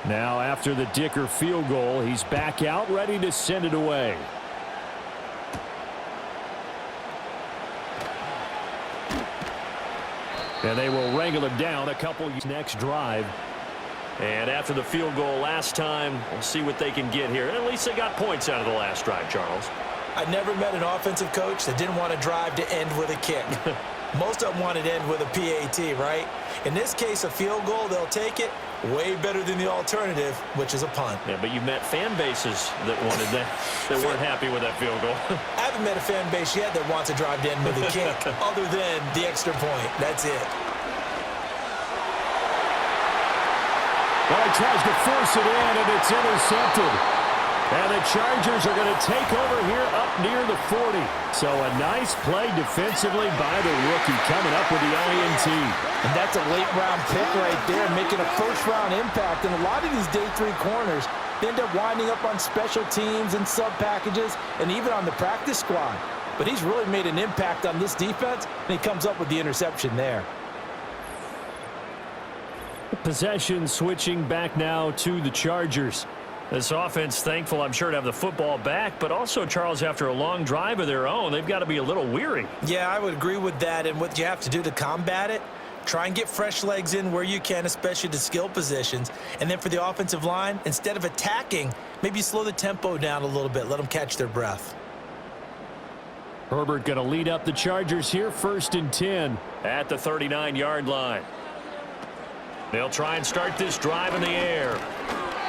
S2: Now, after the Dicker field goal, he's back out, ready to send it away. And they will wrangle him down a couple next drive. And after the field goal last time, we'll see what they can get here. At least they got points out of the last drive, Charles.
S3: I never met an offensive coach that didn't want to drive to end with a kick. Most of them wanted to end with a PAT, right? In this case, a field goal, they'll take it. Way better than the alternative, which is a punt.
S2: Yeah, but you've met fan bases that wanted that, that weren't happy with that field goal.
S3: I haven't met a fan base yet that wants to drive to end with a kick, other than the extra point. That's it.
S4: Well, he tries to force it in, and it's intercepted. And the Chargers are going to take over here up near the 40. So a nice play defensively by the rookie coming up with the INT.
S3: And that's a late-round pick right there, making a first-round impact. And a lot of these day 3 corners, they end up winding up on special teams and sub-packages and even on the practice squad. But he's really made an impact on this defense, and he comes up with the interception there.
S4: Possession switching back now to the Chargers. This offense, thankful, I'm sure, to have the football back, but also, Charles, after a long drive of their own, they've got to be a little weary.
S3: Yeah, I would agree with that, and what you have to do to combat it, try and get fresh legs in where you can, especially the skill positions. And then for the offensive line, instead of attacking, maybe slow the tempo down a little bit, let them catch their breath.
S4: Herbert going to lead up the Chargers here, 1st and 10 at the 39-yard line. They'll try and start this drive in the air.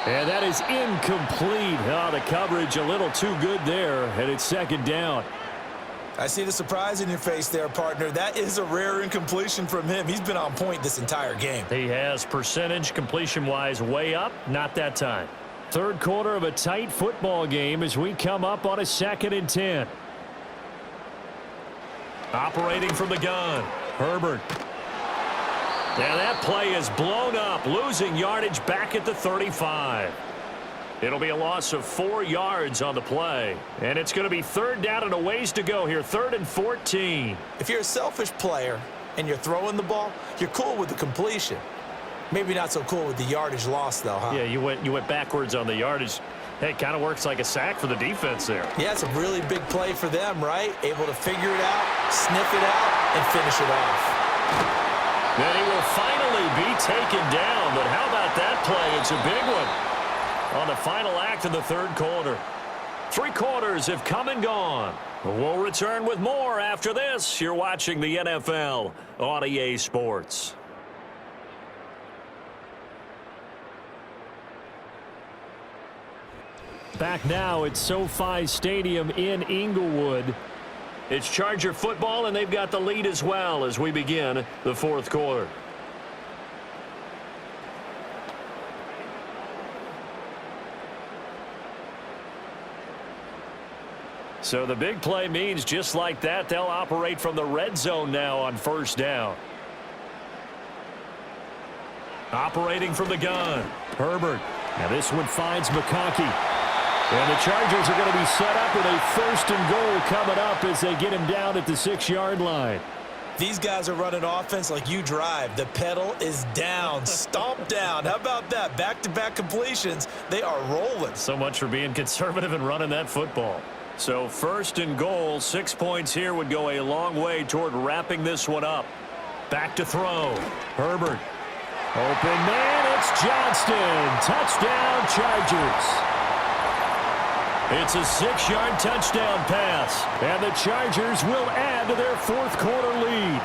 S4: And that is incomplete. Oh, the coverage a little too good there, and it's 2nd down.
S3: I see the surprise in your face there, partner. That is a rare incompletion from him. He's been on point this entire game.
S4: He has percentage completion-wise way up, not that time. 3rd quarter of a tight football game as we come up on a 2nd and 10. Operating from the gun, Herbert. Now that play is blown up, losing yardage back at the 35. It'll be a loss of 4 yards on the play. And it's going to be 3rd down and a ways to go here, 3rd and 14.
S3: If you're a selfish player and you're throwing the ball, you're cool with the completion. Maybe not so cool with the yardage loss, though, huh?
S4: Yeah, you went backwards on the yardage. Hey, it kind of works like a sack for the defense there.
S3: Yeah, it's a really big play for them, right? Able to figure it out, sniff it out, and finish it off.
S4: Then he will finally be taken down, but how about that play? It's a big one on the final act of the 3rd quarter. 3 quarters have come and gone. We'll return with more after this. You're watching the NFL on EA Sports. Back now at SoFi Stadium in Inglewood. It's Charger football, and they've got the lead as well as we begin the 4th quarter. So the big play means just like that, they'll operate from the red zone now on 1st down. Operating from the gun, Herbert. Now this one finds McConkey. And the Chargers are going to be set up with a 1st and goal coming up as they get him down at the 6-yard line.
S3: These guys are running offense like you drive. The pedal is down, stomp down. How about that? Back-to-back completions. They are rolling.
S4: So much for being conservative and running that football. So 1st and goal, 6 points here would go a long way toward wrapping this one up. Back to throw. Herbert. Open man, it's Johnston. Touchdown, Chargers. It's a 6-yard touchdown pass, and the Chargers will add to their 4th quarter lead.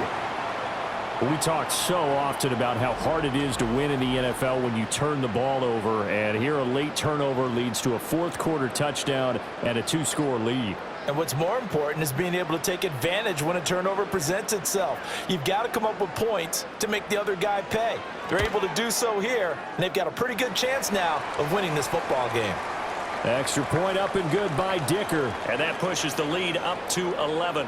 S4: We talk so often about how hard it is to win in the NFL when you turn the ball over, and here a late turnover leads to a 4th quarter touchdown and a 2-score lead.
S3: And what's more important is being able to take advantage when a turnover presents itself. You've got to come up with points to make the other guy pay. They're able to do so here, and they've got a pretty good chance now of winning this football game.
S4: Extra point up and good by Dicker. And that pushes the lead up to 11.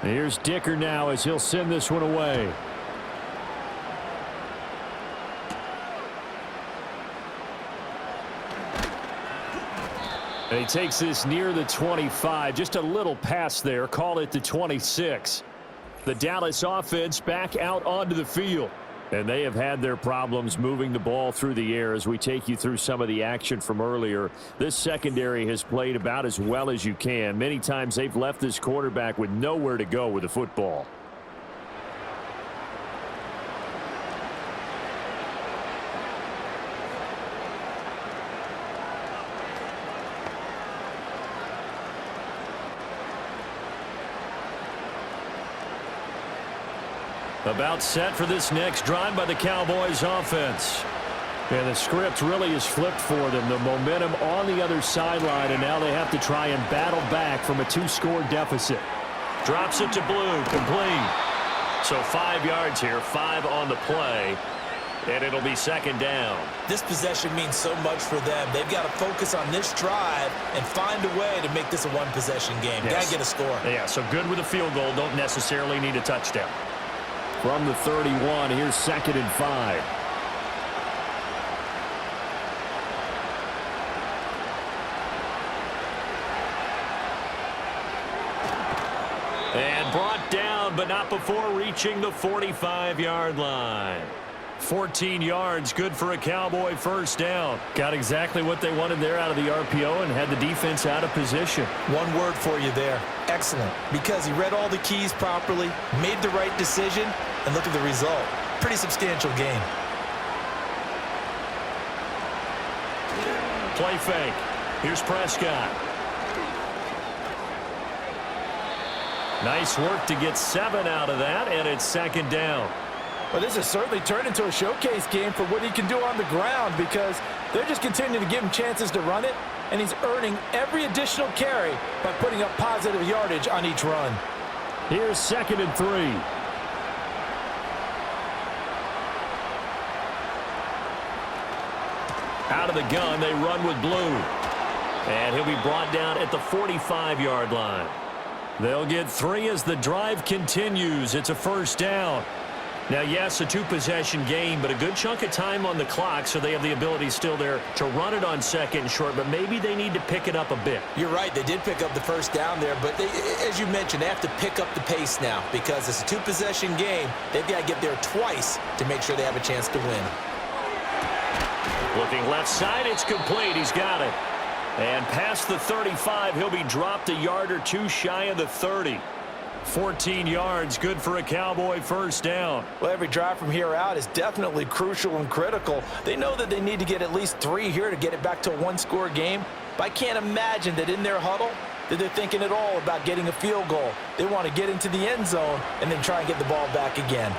S4: Here's Dicker now as he'll send this one away. And he takes this near the 25. Just a little pass there. Call it the 26. The Dallas offense back out onto the field. And they have had their problems moving the ball through the air as we take you through some of the action from earlier. This secondary has played about as well as you can. Many times they've left this quarterback with nowhere to go with the football.
S2: About set for this next drive by the Cowboys offense.
S4: And the script really is flipped for them. The momentum on the other sideline, and now they have to try and battle back from a 2-score deficit.
S2: Drops it to Blue, complete. So 5 yards here, 5 on the play, and it'll be second down.
S3: This possession means so much for them. They've got to focus on this drive and find a way to make this a one-possession game.
S2: Yes.
S3: Got to get a score.
S2: Yeah, so good with a field goal. Don't necessarily need a touchdown.
S4: From the 31, here's 2nd and 5.
S2: And brought down, but not before reaching the 45-yard line. 14 yards, good for a Cowboy first down. Got exactly what they wanted there out of the RPO and had the defense out of position.
S3: One word for you there. Excellent. Because he read all the keys properly, made the right decision, and look at the result. Pretty substantial game.
S2: Play fake. Here's Prescott. Nice work to get 7 out of that, and it's second down.
S3: Well, this has certainly turned into a showcase game for what he can do on the ground because they're just continuing to give him chances to run it, and he's earning every additional carry by putting up positive yardage on each run.
S4: Here's 2nd and 3.
S2: Out of the gun, they run with Blue. And he'll be brought down at the 45-yard line. They'll get 3 as the drive continues. It's a first down. Now, yes, a 2-possession game, but a good chunk of time on the clock, so they have the ability still there to run it on 2nd and short, but maybe they need to pick it up a bit.
S3: You're right. They did pick up the first down there, but as you mentioned, they have to pick up the pace now because it's a 2-possession game. They've got to get there twice to make sure they have a chance to win.
S2: Looking left side, it's complete. He's got it. And past the 35, he'll be dropped a yard or 2 shy of the 30. 14 yards, good for a Cowboy first down.
S3: Well, every drive from here out is definitely crucial and critical. They know that they need to get at least 3 here to get it back to a 1-score game. But I can't imagine that in their huddle that they're thinking at all about getting a field goal. They want to get into the end zone and then try and get the ball back again.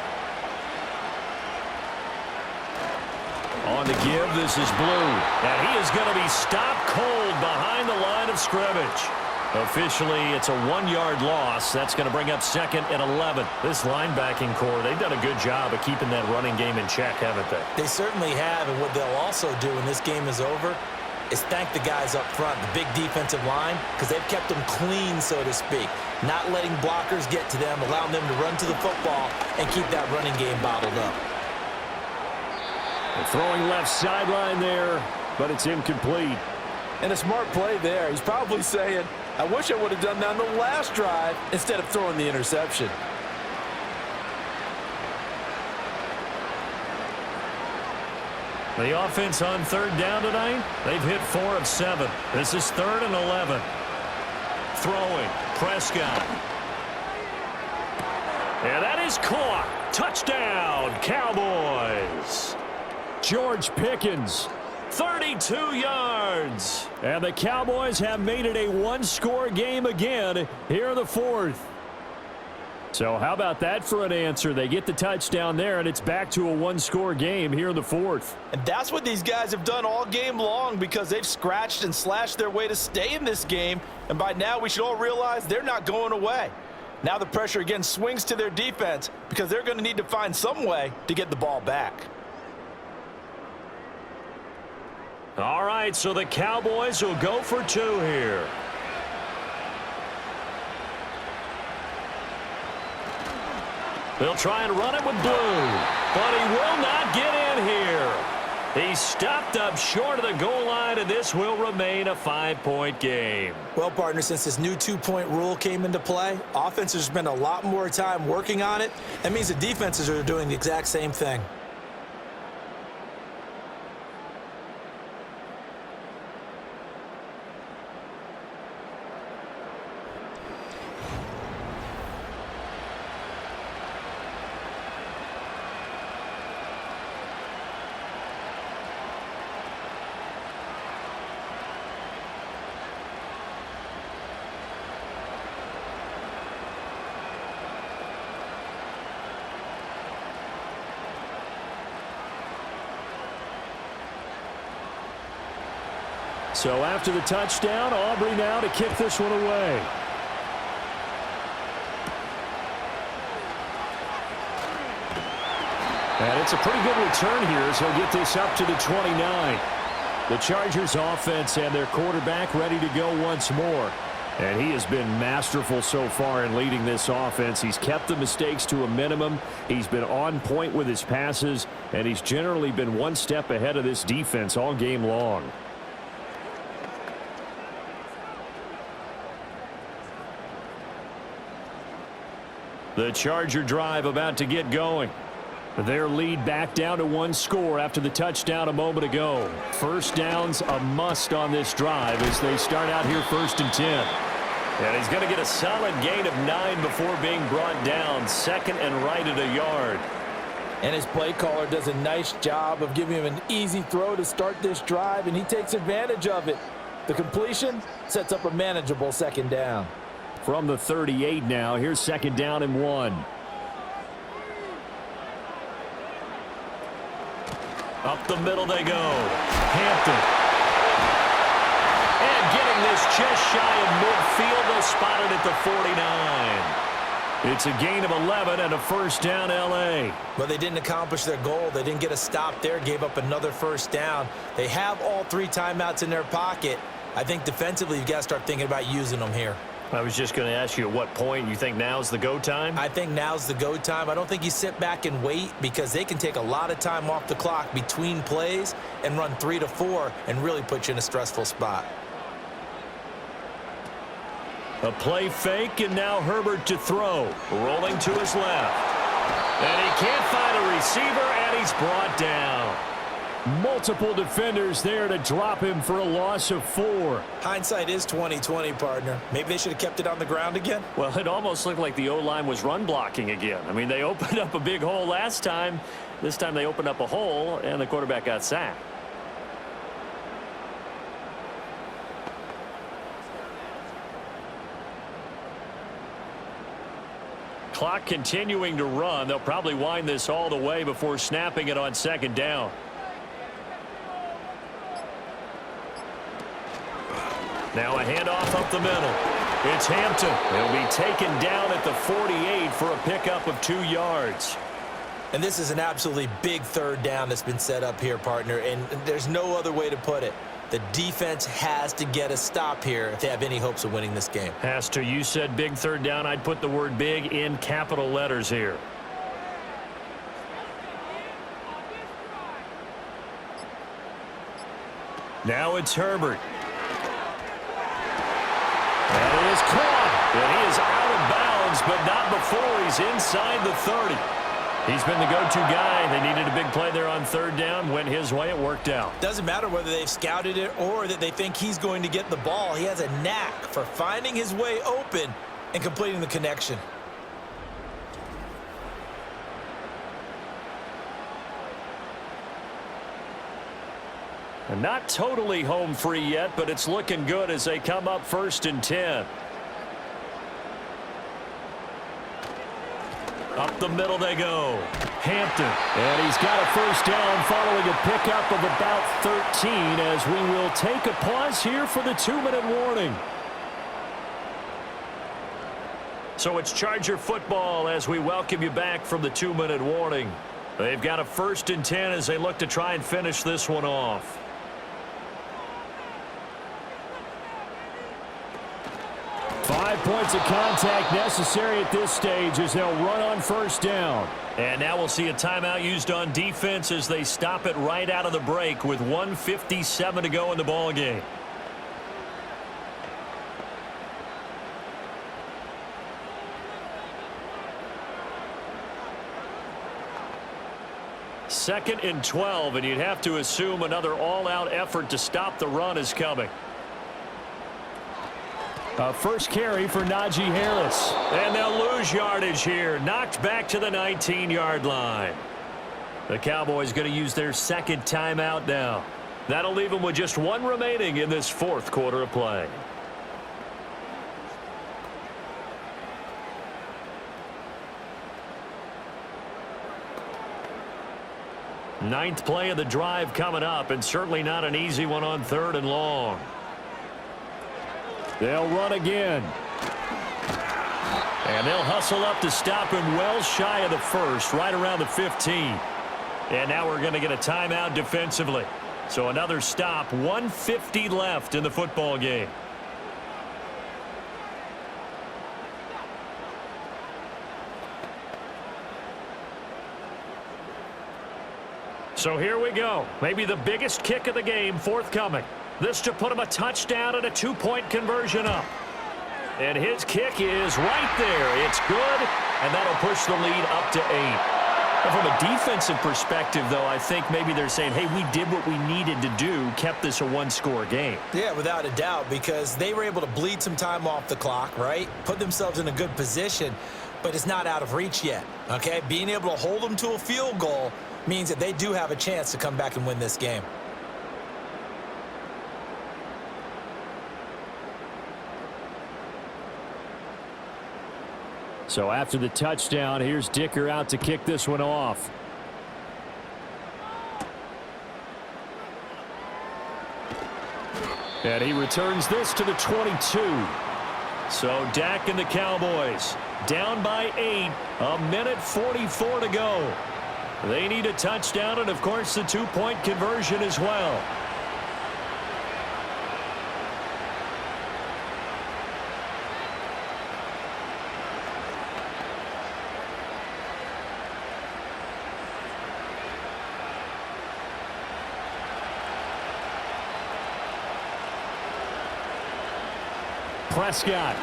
S2: On the give, this is Blue. And he is going to be stopped cold behind the line of scrimmage. Officially, it's a 1-yard loss. That's going to bring up 2nd and 11. This linebacking core, they've done a good job of keeping that running game in check, haven't they?
S3: They certainly have, and what they'll also do when this game is over is thank the guys up front, the big defensive line, because they've kept them clean, so to speak. Not letting blockers get to them, allowing them to run to the football and keep that running game bottled up.
S4: They're throwing left sideline there, but it's incomplete.
S3: And a smart play there. He's probably saying, I wish I would have done that on the last drive instead of throwing the interception.
S2: The offense on 3rd down tonight, they've hit 4 of 7. This is 3rd and 11. Throwing, Prescott. And that is caught. Touchdown, Cowboys.
S4: George Pickens,
S2: 32 yards.
S4: and the Cowboys have made it a 1-score game again here in the 4th. So how about that for an answer? They get the touchdown there, and it's back to a 1-score game here in the 4th.
S3: And that's what these guys have done all game long because they've scratched and slashed their way to stay in this game. And by now, we should all realize they're not going away. Now the pressure again swings to their defense because they're going to need to find some way to get the ball back.
S2: All right, so the Cowboys will go for 2 here. They'll try and run it with Blue, but he will not get in here. He's stopped up short of the goal line, and this will remain a 5-point game.
S3: Well, partner, since this new 2-point rule came into play, offenses spend a lot more time working on it. That means the defenses are doing the exact same thing.
S4: So after the touchdown, Aubrey now to kick this one away. And it's a pretty good return here as he'll get this up to the 29. The Chargers offense and their quarterback ready to go once more. And he has been masterful so far in leading this offense. He's kept the mistakes to a minimum. He's been on point with his passes, and he's generally been one step ahead of this defense all game long. The Charger drive about to get going. Their lead back down to one score after the touchdown a moment ago. First down's a must on this drive as they start out here 1st and 10. And he's going to get a solid gain of 9 before being brought down. 2nd and right at a yard.
S3: And his play caller does a nice job of giving him an easy throw to start this drive, and he takes advantage of it. The completion sets up a manageable 2nd down.
S4: From the 38 now, here's 2nd down and 1. Up the middle they go. Hampton. And getting this just shy of midfield, they'll spot it at the 49. It's a gain of 11 and a 1st down, L.A.
S3: Well, they didn't accomplish their goal. They didn't get a stop there, gave up another 1st down. They have all 3 timeouts in their pocket. I think defensively you've got to start thinking about using them here.
S4: I was just going to ask you at what point you think now's the go time?
S3: I think now's the go time. I don't think you sit back and wait because they can take a lot of time off the clock between plays and run 3 to 4 and really put you in a stressful spot.
S4: A play fake, and now Herbert to throw. Rolling to his left. And he can't find a receiver, and he's brought down. Multiple defenders there to drop him for a loss of 4.
S3: Hindsight is 20/20, partner. Maybe they should have kept it on the ground again.
S4: Well, it almost looked like the O-line was run blocking again. I mean, they opened up a big hole last time. This time they opened up a hole, and the quarterback got sacked. Clock continuing to run. They'll probably wind this all the way before snapping it on 2nd down. Now a handoff up the middle. It's Hampton. He'll be taken down at the 48 for a pickup of 2 yards.
S3: And this is an absolutely big 3rd down that's been set up here, partner, and there's no other way to put it. The defense has to get a stop here if they have any hopes of winning this game.
S4: Has to. You said big 3rd down. I'd put the word big in capital letters here. Now it's Herbert. And it is caught. And he is out of bounds, but not before he's inside the 30. He's been the go-to guy. They needed a big play there on 3rd down. Went his way. It worked out.
S3: Doesn't matter whether they've scouted it or that they think he's going to get the ball. He has a knack for finding his way open and completing the connection.
S4: And not totally home free yet, but it's looking good as they come up 1st and 10. Up the middle they go. Hampton. And he's got a 1st down following a pickup of about 13 as we will take a pause here for the 2-minute warning. So it's Charger football as we welcome you back from the 2-minute warning. They've got a 1st and 10 as they look to try and finish this one off. 5 points of contact necessary at this stage as they'll run on 1st down. And now we'll see a timeout used on defense as they stop it right out of the break with 1:57 to go in the ball game. Second and 12, and you'd have to assume another all-out effort to stop the run is coming. First carry for Najee Harris. And they'll lose yardage here. Knocked back to the 19-yard line. The Cowboys going to use their 2nd timeout now. That'll leave them with just 1 remaining in this 4th quarter of play.
S2: Ninth play of the drive coming up, and certainly not an easy one on 3rd and long.
S4: They'll run again.
S2: And they'll hustle up to stop him well shy of the 1st, right around the 15. And now we're going to get a timeout defensively. So another stop, 1:50 left in the football game. So here we go. Maybe the biggest kick of the game forthcoming. This to put him a touchdown and a 2-point conversion up. And his kick is right there. It's good, and that'll push the lead up to 8. But from a defensive perspective, though, I think maybe they're saying, hey, we did what we needed to do, kept this a 1-score game.
S3: Yeah, without a doubt, because they were able to bleed some time off the clock, right? Put themselves in a good position, but it's not out of reach yet, okay? Being able to hold them to a field goal means that they do have a chance to come back and win this game.
S4: So after the touchdown, here's Dicker out to kick this one off. And he returns this to the 22. So Dak and the Cowboys down by 8, 1:44 to go. They need a touchdown and, of course, the 2-point conversion as well. Prescott.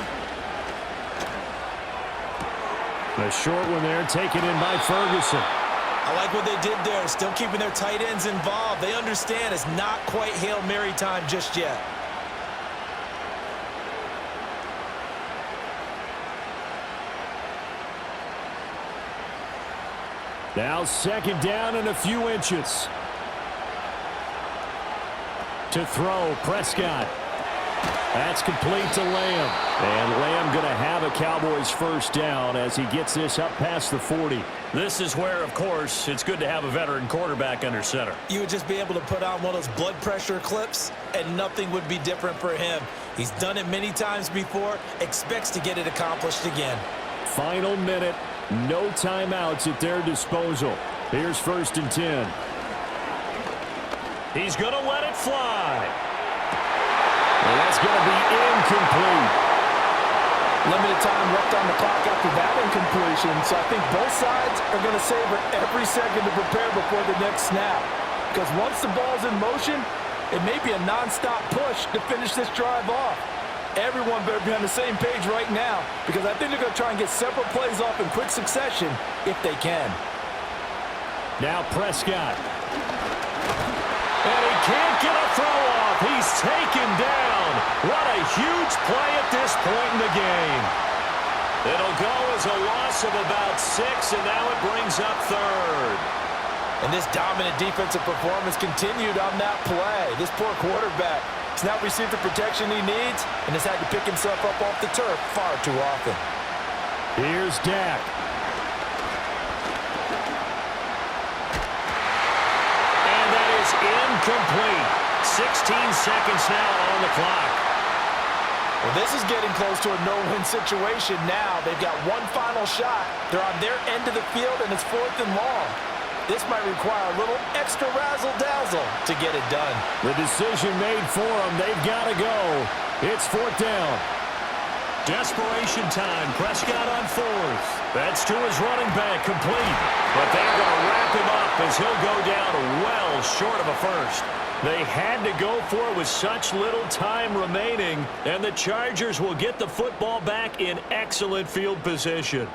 S4: The short one there taken in by Ferguson.
S3: I like what they did there, still keeping their tight ends involved. They understand it's not quite Hail Mary time just yet.
S4: Now 2nd down and a few inches. To throw, Prescott. That's complete to Lamb. And Lamb going to have a Cowboys 1st down as he gets this up past the 40.
S2: This is where, of course, it's good to have a veteran quarterback under center.
S3: You would just be able to put on one of those blood pressure clips, and nothing would be different for him. He's done it many times before, expects to get it accomplished again.
S4: Final minute, no timeouts at their disposal. Here's 1st and 10.
S2: He's going to let it fly.
S4: And that's going to be incomplete.
S3: Limited time left on the clock after that incompletion, so I think both sides are going to savor every second to prepare before the next snap. Because once the ball's in motion, it may be a nonstop push to finish this drive off. Everyone better be on the same page right now, because I think they're going to try and get several plays off in quick succession if they can.
S4: Now Prescott.
S2: And he can't get a throw off. He's taken down. What a huge play at this point in the game. It'll go as a loss of about 6, and now it brings up 3rd.
S3: And this dominant defensive performance continued on that play. This poor quarterback has not received the protection he needs and has had to pick himself up off the turf far too often.
S4: Here's Dak.
S2: And that is incomplete. 16 seconds now on the clock.
S3: Well, this is getting close to a no-win situation now. They've got one final shot. They're on their end of the field, and it's 4th and long. This might require a little extra razzle-dazzle to get it done.
S4: The decision made for them. They've got to go. It's 4th down.
S2: Desperation time. Prescott on 4th. That's to his running back, complete. But they're going to wrap him up as he'll go down well short of a 1st. They had to go for it with such little time remaining, and the Chargers will get the football back in excellent field position.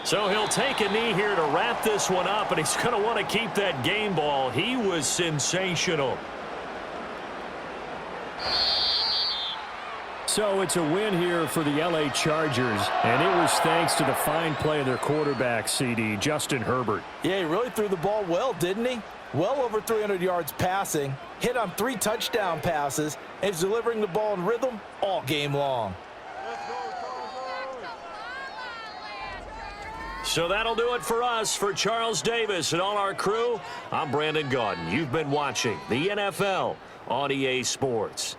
S2: So he'll take a knee here to wrap this one up, and he's going to want to keep that game ball. He was sensational.
S4: So it's a win here for the LA Chargers, and it was thanks to the fine play of their quarterback, CD, Justin Herbert.
S3: Yeah, he really threw the ball well, didn't he? Well over 300 yards passing, hit on 3 touchdown passes, and is delivering the ball in rhythm all game long.
S2: So that'll do it for us. For Charles Davis and all our crew, I'm Brandon Gaudin. You've been watching the NFL on EA Sports.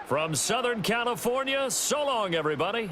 S2: From Southern California, so long, everybody.